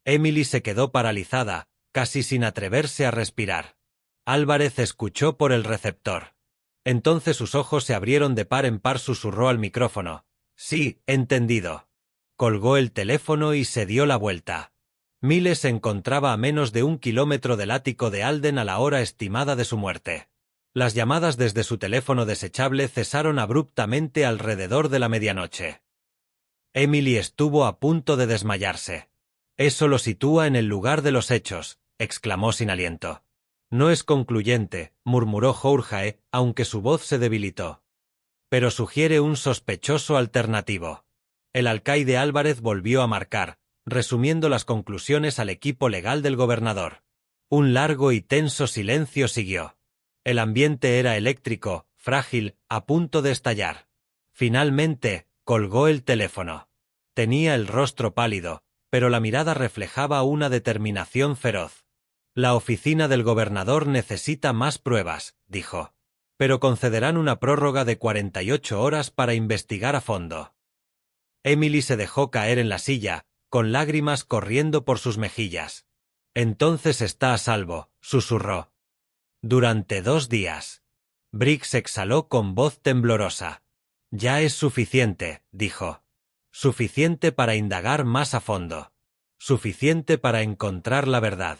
Emily se quedó paralizada, casi sin atreverse a respirar. Álvarez escuchó por el receptor. Entonces sus ojos se abrieron de par en par, susurró al micrófono. Sí, entendido. Colgó el teléfono y se dio la vuelta. Miles se encontraba a menos de 1 kilómetro del ático de Alden a la hora estimada de su muerte. Las llamadas desde su teléfono desechable cesaron abruptamente alrededor de la medianoche. Emily estuvo a punto de desmayarse. Eso lo sitúa en el lugar de los hechos, exclamó sin aliento. No es concluyente, murmuró Jorge, aunque su voz se debilitó. Pero sugiere un sospechoso alternativo. El alcaide Álvarez volvió a marcar, resumiendo las conclusiones al equipo legal del gobernador. Un largo y tenso silencio siguió. El ambiente era eléctrico, frágil, a punto de estallar. Finalmente, colgó el teléfono. Tenía el rostro pálido, pero la mirada reflejaba una determinación feroz. La oficina del gobernador necesita más pruebas, dijo. Pero concederán una prórroga de 48 horas para investigar a fondo. Emily se dejó caer en la silla, con lágrimas corriendo por sus mejillas. Entonces está a salvo, susurró. Durante 2 días. Briggs exhaló con voz temblorosa. Ya es suficiente, dijo. Suficiente para indagar más a fondo. Suficiente para encontrar la verdad.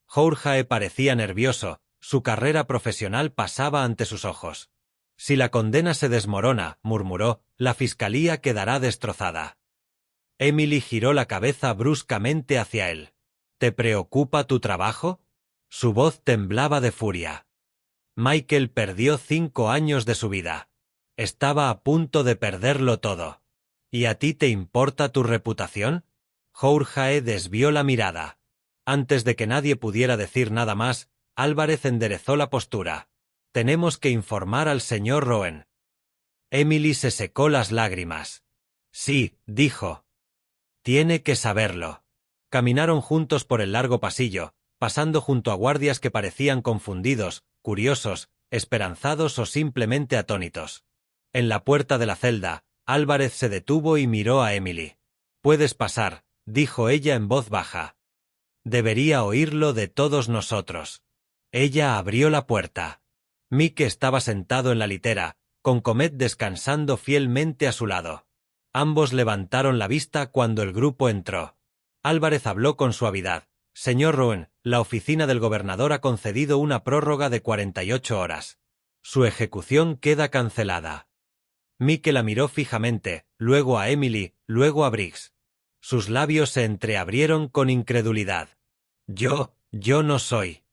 Jorge parecía nervioso, su carrera profesional pasaba ante sus ojos. Si la condena se desmorona, murmuró, la fiscalía quedará destrozada. Emily giró la cabeza bruscamente hacia él. ¿Te preocupa tu trabajo? Su voz temblaba de furia. Michael perdió 5 años de su vida. Estaba a punto de perderlo todo. ¿Y a ti te importa tu reputación? Jorge desvió la mirada. Antes de que nadie pudiera decir nada más, Álvarez enderezó la postura. Tenemos que informar al señor Rowan. Emily se secó las lágrimas. Sí, dijo. Tiene que saberlo. Caminaron juntos por el largo pasillo, pasando junto a guardias que parecían confundidos, curiosos, esperanzados o simplemente atónitos. En la puerta de la celda, Álvarez se detuvo y miró a Emily. Puedes pasar, dijo ella en voz baja. Debería oírlo de todos nosotros. Ella abrió la puerta. Mick estaba sentado en la litera, con Comet descansando fielmente a su lado. Ambos levantaron la vista cuando el grupo entró. Álvarez habló con suavidad. Señor Rowan, la oficina del gobernador ha concedido una prórroga de 48 horas. Su ejecución queda cancelada. Mick la miró fijamente, luego a Emily, luego a Briggs. Sus labios se entreabrieron con incredulidad. Yo no soy.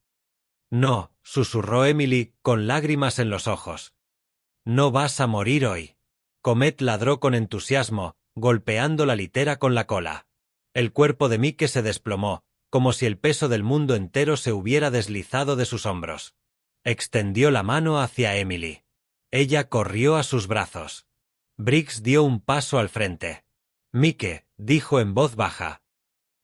No, susurró Emily, con lágrimas en los ojos. No vas a morir hoy. Comet ladró con entusiasmo, golpeando la litera con la cola. El cuerpo de Mike se desplomó, como si el peso del mundo entero se hubiera deslizado de sus hombros. Extendió la mano hacia Emily. Ella corrió a sus brazos. Briggs dio un paso al frente. Mike, dijo en voz baja.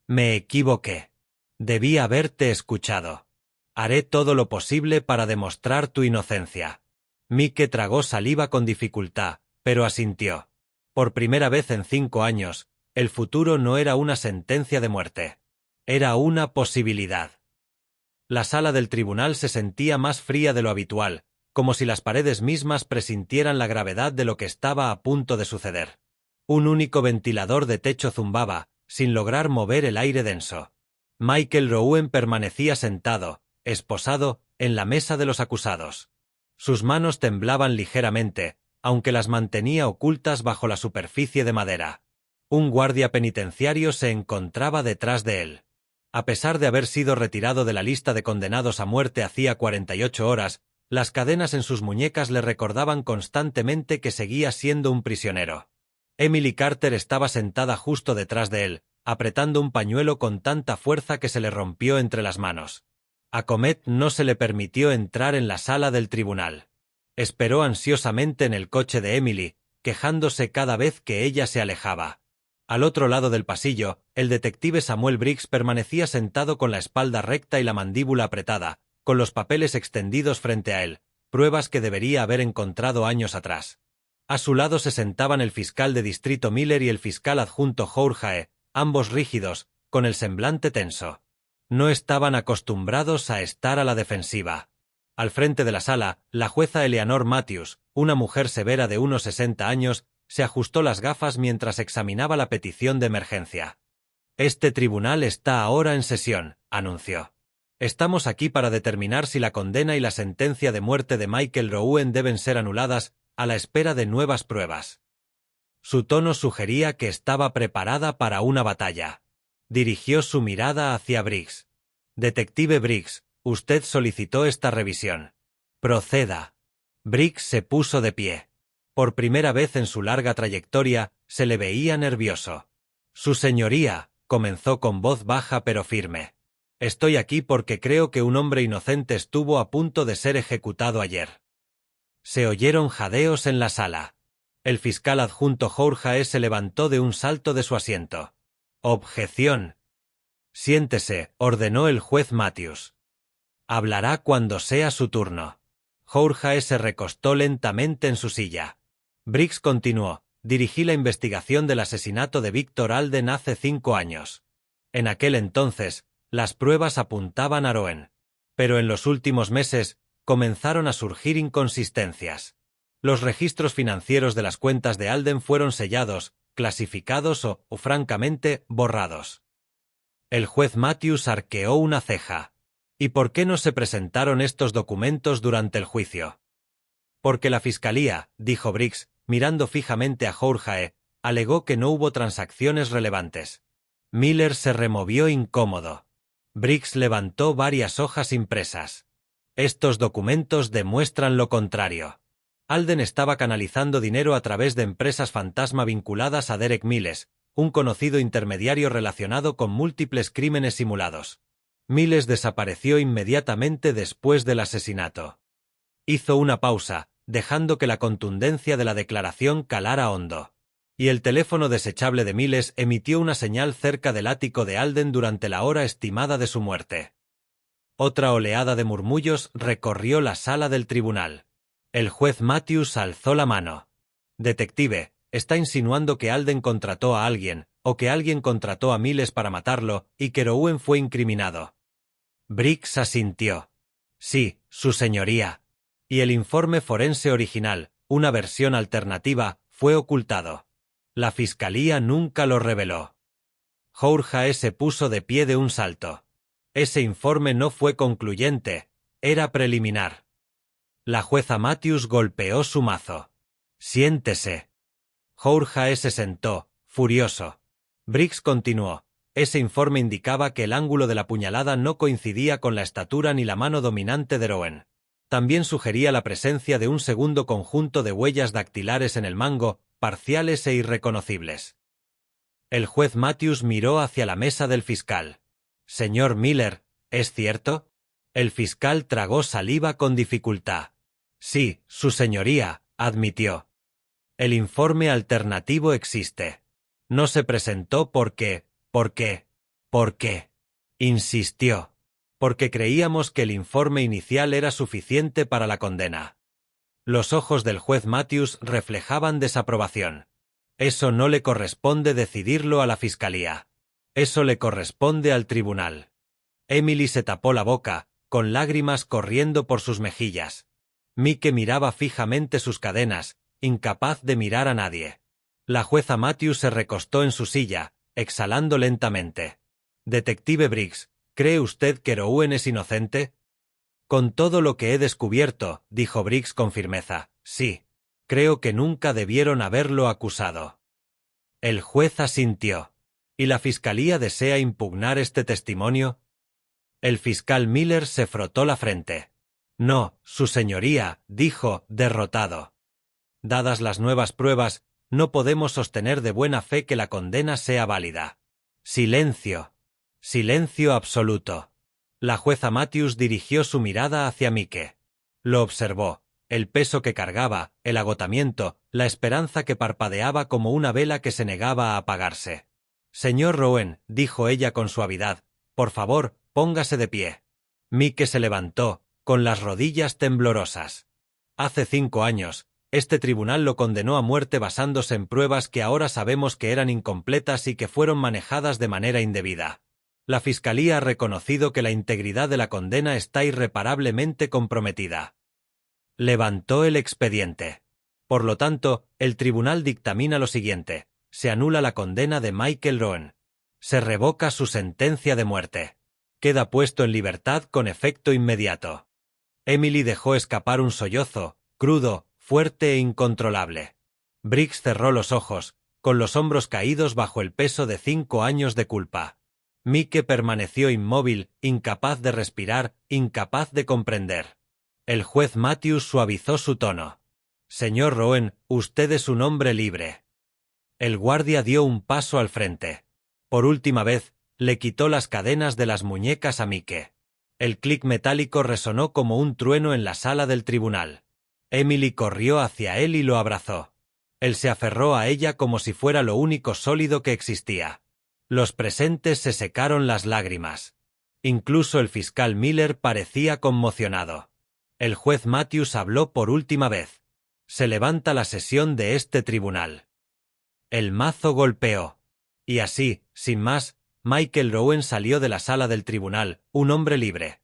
Me equivoqué. Debí haberte escuchado. Haré todo lo posible para demostrar tu inocencia. Mike tragó saliva con dificultad, pero asintió. Por primera vez en 5 años, el futuro no era una sentencia de muerte. Era una posibilidad. La sala del tribunal se sentía más fría de lo habitual, como si las paredes mismas presintieran la gravedad de lo que estaba a punto de suceder. Un único ventilador de techo zumbaba, sin lograr mover el aire denso. Michael Rowan permanecía sentado, esposado, en la mesa de los acusados. Sus manos temblaban ligeramente, aunque las mantenía ocultas bajo la superficie de madera. Un guardia penitenciario se encontraba detrás de él. A pesar de haber sido retirado de la lista de condenados a muerte hacía 48 horas, las cadenas en sus muñecas le recordaban constantemente que seguía siendo un prisionero. Emily Carter estaba sentada justo detrás de él, apretando un pañuelo con tanta fuerza que se le rompió entre las manos. A Comet no se le permitió entrar en la sala del tribunal. Esperó ansiosamente en el coche de Emily, quejándose cada vez que ella se alejaba. Al otro lado del pasillo, el detective Samuel Briggs permanecía sentado con la espalda recta y la mandíbula apretada, con los papeles extendidos frente a él, pruebas que debería haber encontrado años atrás. A su lado se sentaban el fiscal de distrito Miller y el fiscal adjunto Jorge, ambos rígidos, con el semblante tenso. No estaban acostumbrados a estar a la defensiva. Al frente de la sala, la jueza Eleanor Matthews, una mujer severa de unos 60 años, se ajustó las gafas mientras examinaba la petición de emergencia. Este tribunal está ahora en sesión, anunció. Estamos aquí para determinar si la condena y la sentencia de muerte de Michael Rowan deben ser anuladas, a la espera de nuevas pruebas. Su tono sugería que estaba preparada para una batalla. Dirigió su mirada hacia Briggs. Detective Briggs, usted solicitó esta revisión. Proceda. Briggs se puso de pie. Por primera vez en su larga trayectoria, se le veía nervioso. Su señoría, comenzó con voz baja pero firme. Estoy aquí porque creo que un hombre inocente estuvo a punto de ser ejecutado ayer. Se oyeron jadeos en la sala. El fiscal adjunto Jorge se levantó de un salto de su asiento. Objeción. Siéntese, ordenó el juez Matthews. Hablará cuando sea su turno. Jorge se recostó lentamente en su silla. Briggs continuó. Dirigí la investigación del asesinato de Victor Alden hace 5 años. En aquel entonces, las pruebas apuntaban a Rowan. Pero en los últimos meses, comenzaron a surgir inconsistencias. Los registros financieros de las cuentas de Alden fueron sellados, clasificados o francamente, borrados. El juez Matthews arqueó una ceja. ¿Y por qué no se presentaron estos documentos durante el juicio? Porque la fiscalía, dijo Briggs, mirando fijamente a Jorge, alegó que no hubo transacciones relevantes. Miller se removió incómodo. Briggs levantó varias hojas impresas. Estos documentos demuestran lo contrario. Alden estaba canalizando dinero a través de empresas fantasma vinculadas a Derek Miles, un conocido intermediario relacionado con múltiples crímenes simulados. Miles desapareció inmediatamente después del asesinato. Hizo una pausa, dejando que la contundencia de la declaración calara hondo. Y el teléfono desechable de Miles emitió una señal cerca del ático de Alden durante la hora estimada de su muerte. Otra oleada de murmullos recorrió la sala del tribunal. El juez Matthews alzó la mano. Detective, está insinuando que Alden contrató a alguien, o que alguien contrató a Miles para matarlo, y que Rowan fue incriminado. Briggs asintió. Sí, su señoría. Y el informe forense original, una versión alternativa, fue ocultado. La fiscalía nunca lo reveló. Jorge se puso de pie de un salto. Ese informe no fue concluyente, era preliminar. La jueza Matthews golpeó su mazo. Siéntese. Jorge se sentó, furioso. Briggs continuó. Ese informe indicaba que el ángulo de la puñalada no coincidía con la estatura ni la mano dominante de Rowan. También sugería la presencia de un segundo conjunto de huellas dactilares en el mango, parciales e irreconocibles. El juez Matthews miró hacia la mesa del fiscal. «Señor Miller, ¿es cierto?» El fiscal tragó saliva con dificultad. «Sí, su señoría», admitió. «El informe alternativo existe. No se presentó porque... ¿Por qué? Insistió. Porque creíamos que el informe inicial era suficiente para la condena». Los ojos del juez Matthews reflejaban desaprobación. «Eso no le corresponde decidirlo a la fiscalía. Eso le corresponde al tribunal». Emily se tapó la boca, con lágrimas corriendo por sus mejillas. Mike miraba fijamente sus cadenas, incapaz de mirar a nadie. La jueza Matthews se recostó en su silla, exhalando lentamente. «Detective Briggs, ¿cree usted que Rowan es inocente?» «Con todo lo que he descubierto», dijo Briggs con firmeza, «sí. Creo que nunca debieron haberlo acusado». El juez asintió. «¿Y la fiscalía desea impugnar este testimonio?» El fiscal Miller se frotó la frente. «No, su señoría», dijo, derrotado. «Dadas las nuevas pruebas, no podemos sostener de buena fe que la condena sea válida». Silencio. Silencio absoluto. La jueza Matthews dirigió su mirada hacia Mike. Lo observó. El peso que cargaba, el agotamiento, la esperanza que parpadeaba como una vela que se negaba a apagarse. «Señor Rowan», dijo ella con suavidad, «por favor, póngase de pie». Mike se levantó, con las rodillas temblorosas. Hace 5 años, este tribunal lo condenó a muerte basándose en pruebas que ahora sabemos que eran incompletas y que fueron manejadas de manera indebida. La Fiscalía ha reconocido que la integridad de la condena está irreparablemente comprometida. Levantó el expediente. Por lo tanto, el tribunal dictamina lo siguiente: se anula la condena de Michael Rowan. Se revoca su sentencia de muerte. Queda puesto en libertad con efecto inmediato. Emily dejó escapar un sollozo, crudo, fuerte e incontrolable. Briggs cerró los ojos, con los hombros caídos bajo el peso de 5 años de culpa. Mike permaneció inmóvil, incapaz de respirar, incapaz de comprender. El juez Matthews suavizó su tono. «Señor Rowan, usted es un hombre libre». El guardia dio un paso al frente. Por última vez, le quitó las cadenas de las muñecas a Mike. El clic metálico resonó como un trueno en la sala del tribunal. Emily corrió hacia él y lo abrazó. Él se aferró a ella como si fuera lo único sólido que existía. Los presentes se secaron las lágrimas. Incluso el fiscal Miller parecía conmocionado. El juez Matthews habló por última vez. «Se levanta la sesión de este tribunal». El mazo golpeó. Y así, sin más, Michael Rowan salió de la sala del tribunal, un hombre libre.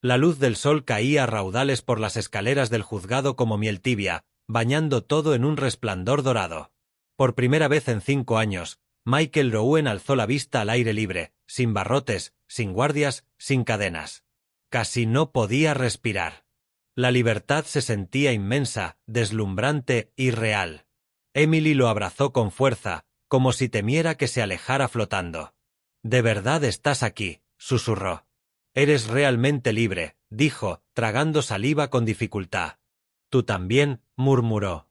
La luz del sol caía a raudales por las escaleras del juzgado como miel tibia, bañando todo en un resplandor dorado. Por primera vez en 5 años, Michael Rowan alzó la vista al aire libre, sin barrotes, sin guardias, sin cadenas. Casi no podía respirar. La libertad se sentía inmensa, deslumbrante y real. Emily lo abrazó con fuerza, como si temiera que se alejara flotando. «¿De verdad estás aquí?», susurró. «Eres realmente libre», dijo, tragando saliva con dificultad. «Tú también», murmuró.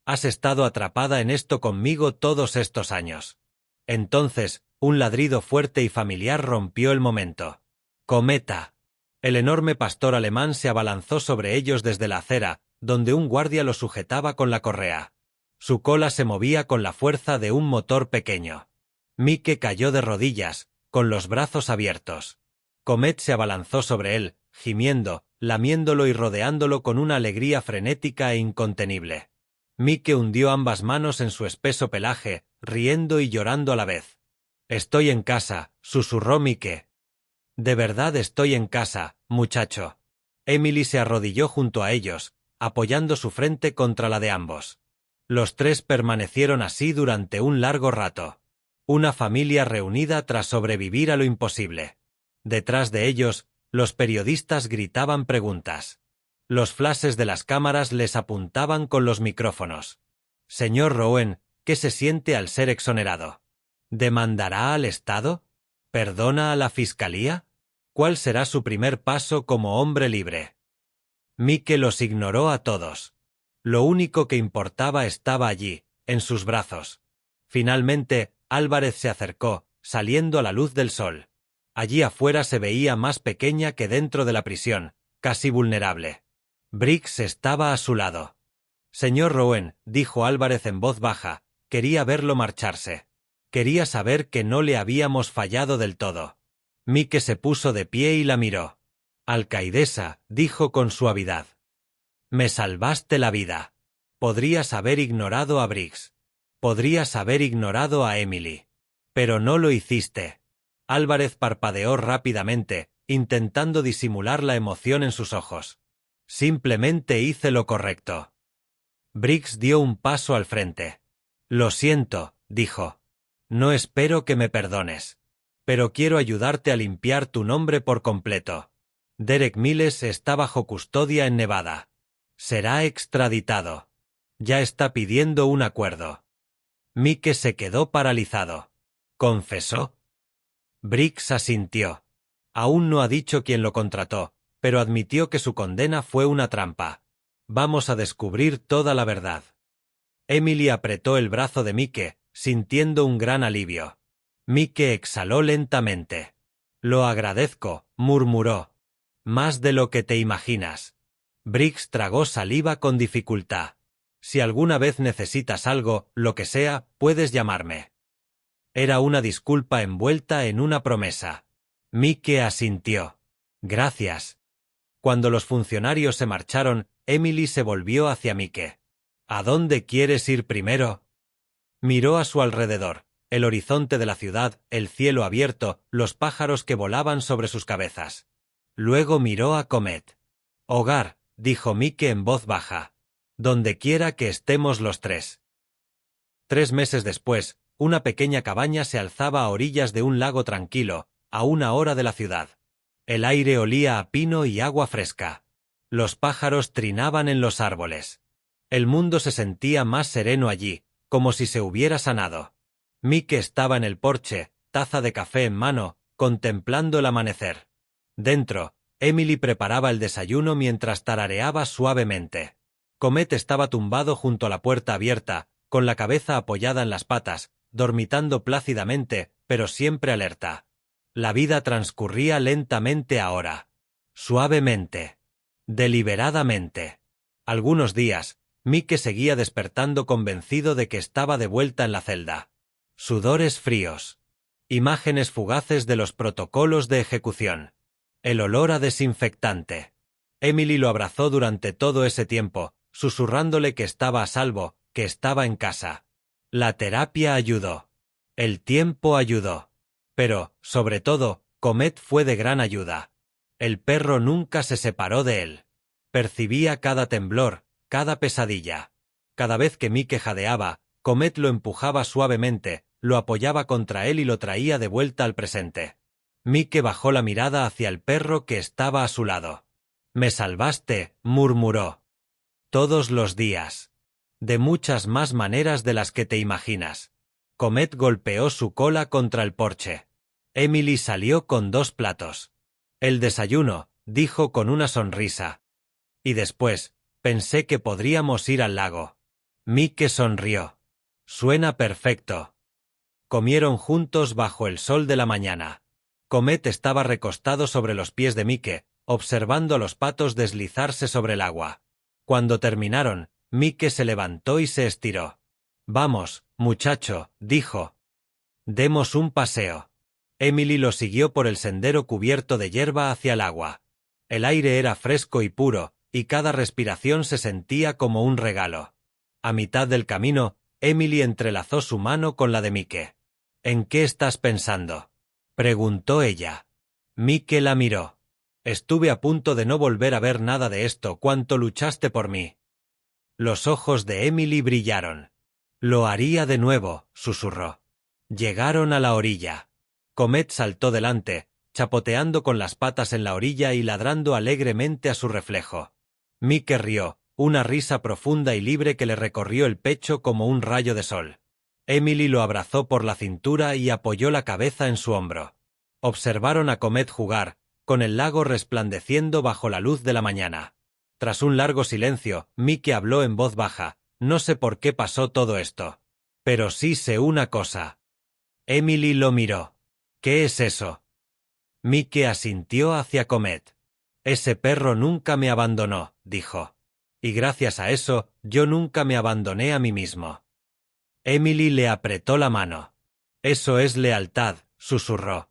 «Has estado atrapada en esto conmigo todos estos años». Entonces, un ladrido fuerte y familiar rompió el momento. «Cometa». El enorme pastor alemán se abalanzó sobre ellos desde la acera, donde un guardia lo sujetaba con la correa. Su cola se movía con la fuerza de un motor pequeño. Mike cayó de rodillas, con los brazos abiertos. Comet se abalanzó sobre él, gimiendo, lamiéndolo y rodeándolo con una alegría frenética e incontenible. Mike hundió ambas manos en su espeso pelaje, riendo y llorando a la vez. «Estoy en casa», susurró Mike. «De verdad estoy en casa, muchacho». Emily se arrodilló junto a ellos, apoyando su frente contra la de ambos. Los 3 permanecieron así durante un largo rato. Una familia reunida tras sobrevivir a lo imposible. Detrás de ellos, los periodistas gritaban preguntas. Los flashes de las cámaras les apuntaban con los micrófonos. «Señor Rowan, ¿Qué se siente al ser exonerado? ¿Demandará al Estado? ¿Perdona a la Fiscalía? ¿Cuál será su primer paso como hombre libre? Mike los ignoró a todos. Lo único que importaba estaba allí, en sus brazos. Finalmente, Álvarez se acercó, saliendo a la luz del sol. Allí afuera se veía más pequeña que dentro de la prisión, casi vulnerable. Briggs estaba a su lado. Señor Rowan, dijo Álvarez en voz baja, quería verlo marcharse. Quería saber que no le habíamos fallado del todo. Mike se puso de pie y la miró. Alcaidesa, dijo con suavidad. Me salvaste la vida. Podrías haber ignorado a Briggs. Podrías haber ignorado a Emily. Pero no lo hiciste. Álvarez parpadeó rápidamente, intentando disimular la emoción en sus ojos. Simplemente hice lo correcto. Briggs dio un paso al frente. Lo siento, dijo. No espero que me perdones. Pero quiero ayudarte a limpiar tu nombre por completo. Derek Miles está bajo custodia en Nevada. Será extraditado. Ya está pidiendo un acuerdo. Mike se quedó paralizado. ¿Confesó? Briggs asintió. Aún no ha dicho quién lo contrató, pero admitió que su condena fue una trampa. Vamos a descubrir toda la verdad. Emily apretó el brazo de Mike, sintiendo un gran alivio. Mike exhaló lentamente. Lo agradezco, murmuró. Más de lo que te imaginas. Briggs tragó saliva con dificultad. Si alguna vez necesitas algo, lo que sea, puedes llamarme. Era una disculpa envuelta en una promesa. Mike asintió. Gracias. Cuando los funcionarios se marcharon, Emily se volvió hacia Mike. ¿A dónde quieres ir primero? Miró a su alrededor, el horizonte de la ciudad, el cielo abierto, los pájaros que volaban sobre sus cabezas. Luego miró a Comet. Hogar, dijo Mike en voz baja. Donde quiera que estemos los tres. 3 meses después, una pequeña cabaña se alzaba a orillas de un lago tranquilo, a 1 hora de la ciudad. El aire olía a pino y agua fresca. Los pájaros trinaban en los árboles. El mundo se sentía más sereno allí, como si se hubiera sanado. Mike estaba en el porche, taza de café en mano, contemplando el amanecer. Dentro, Emily preparaba el desayuno mientras tarareaba suavemente. Comet estaba tumbado junto a la puerta abierta, con la cabeza apoyada en las patas, dormitando plácidamente, pero siempre alerta. La vida transcurría lentamente ahora. Suavemente. Deliberadamente. Algunos días, Mike seguía despertando convencido de que estaba de vuelta en la celda. Sudores fríos. Imágenes fugaces de los protocolos de ejecución. El olor a desinfectante. Emily lo abrazó durante todo ese tiempo, susurrándole que estaba a salvo, que estaba en casa. La terapia ayudó. El tiempo ayudó. Pero, sobre todo, Comet fue de gran ayuda. El perro nunca se separó de él. Percibía cada temblor, cada pesadilla. Cada vez que Mike jadeaba, Comet lo empujaba suavemente, lo apoyaba contra él y lo traía de vuelta al presente. Mike bajó la mirada hacia el perro que estaba a su lado. «Me salvaste», murmuró. «Todos los días. De muchas más maneras de las que te imaginas». Comet golpeó su cola contra el porche. Emily salió con 2 platos. «El desayuno», dijo con una sonrisa. «Y después, pensé que podríamos ir al lago». Mike sonrió. «Suena perfecto». Comieron juntos bajo el sol de la mañana. Comet estaba recostado sobre los pies de Mike, observando a los patos deslizarse sobre el agua. Cuando terminaron, Mike se levantó y se estiró. «Vamos, muchacho», dijo. «Demos un paseo». Emily lo siguió por el sendero cubierto de hierba hacia el agua. El aire era fresco y puro, y cada respiración se sentía como un regalo. A mitad del camino, Emily entrelazó su mano con la de Mike. «¿En qué estás pensando?», preguntó ella. Mike la miró. «Estuve a punto de no volver a ver nada de esto cuanto luchaste por mí». Los ojos de Emily brillaron. «Lo haría de nuevo», susurró. Llegaron a la orilla. Comet saltó delante, chapoteando con las patas en la orilla y ladrando alegremente a su reflejo. Mike rió, una risa profunda y libre que le recorrió el pecho como un rayo de sol. Emily lo abrazó por la cintura y apoyó la cabeza en su hombro. Observaron a Comet jugar, con el lago resplandeciendo bajo la luz de la mañana. Tras un largo silencio, Mike habló en voz baja: «No sé por qué pasó todo esto. Pero sí sé una cosa». Emily lo miró. «¿Qué es eso?». Mike asintió hacia Comet. «Ese perro nunca me abandonó», dijo. «Y gracias a eso, yo nunca me abandoné a mí mismo». Emily le apretó la mano. «Eso es lealtad», susurró.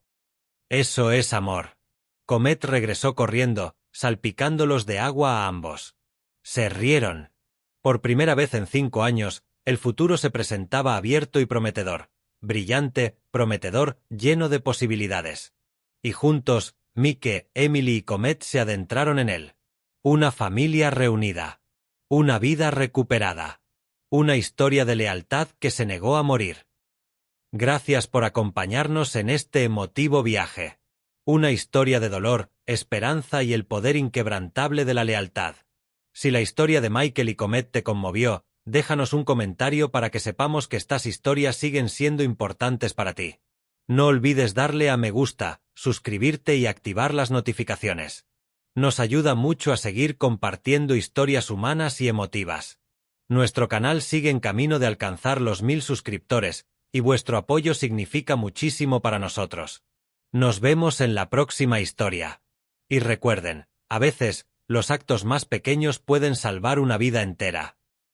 «Eso es amor». Comet regresó corriendo, salpicándolos de agua a ambos. Se rieron. Por primera vez en 5 años, el futuro se presentaba abierto y prometedor. Brillante, prometedor, lleno de posibilidades. Y juntos, Mike, Emily y Comet se adentraron en él. Una familia reunida. Una vida recuperada. Una historia de lealtad que se negó a morir. Gracias por acompañarnos en este emotivo viaje. Una historia de dolor, esperanza y el poder inquebrantable de la lealtad. Si la historia de Michael y Comet te conmovió, déjanos un comentario para que sepamos que estas historias siguen siendo importantes para ti. No olvides darle a me gusta, suscribirte y activar las notificaciones. Nos ayuda mucho a seguir compartiendo historias humanas y emotivas. Nuestro canal sigue en camino de alcanzar los 1000 suscriptores, y vuestro apoyo significa muchísimo para nosotros. Nos vemos en la próxima historia. Y recuerden, a veces, los actos más pequeños pueden salvar una vida entera.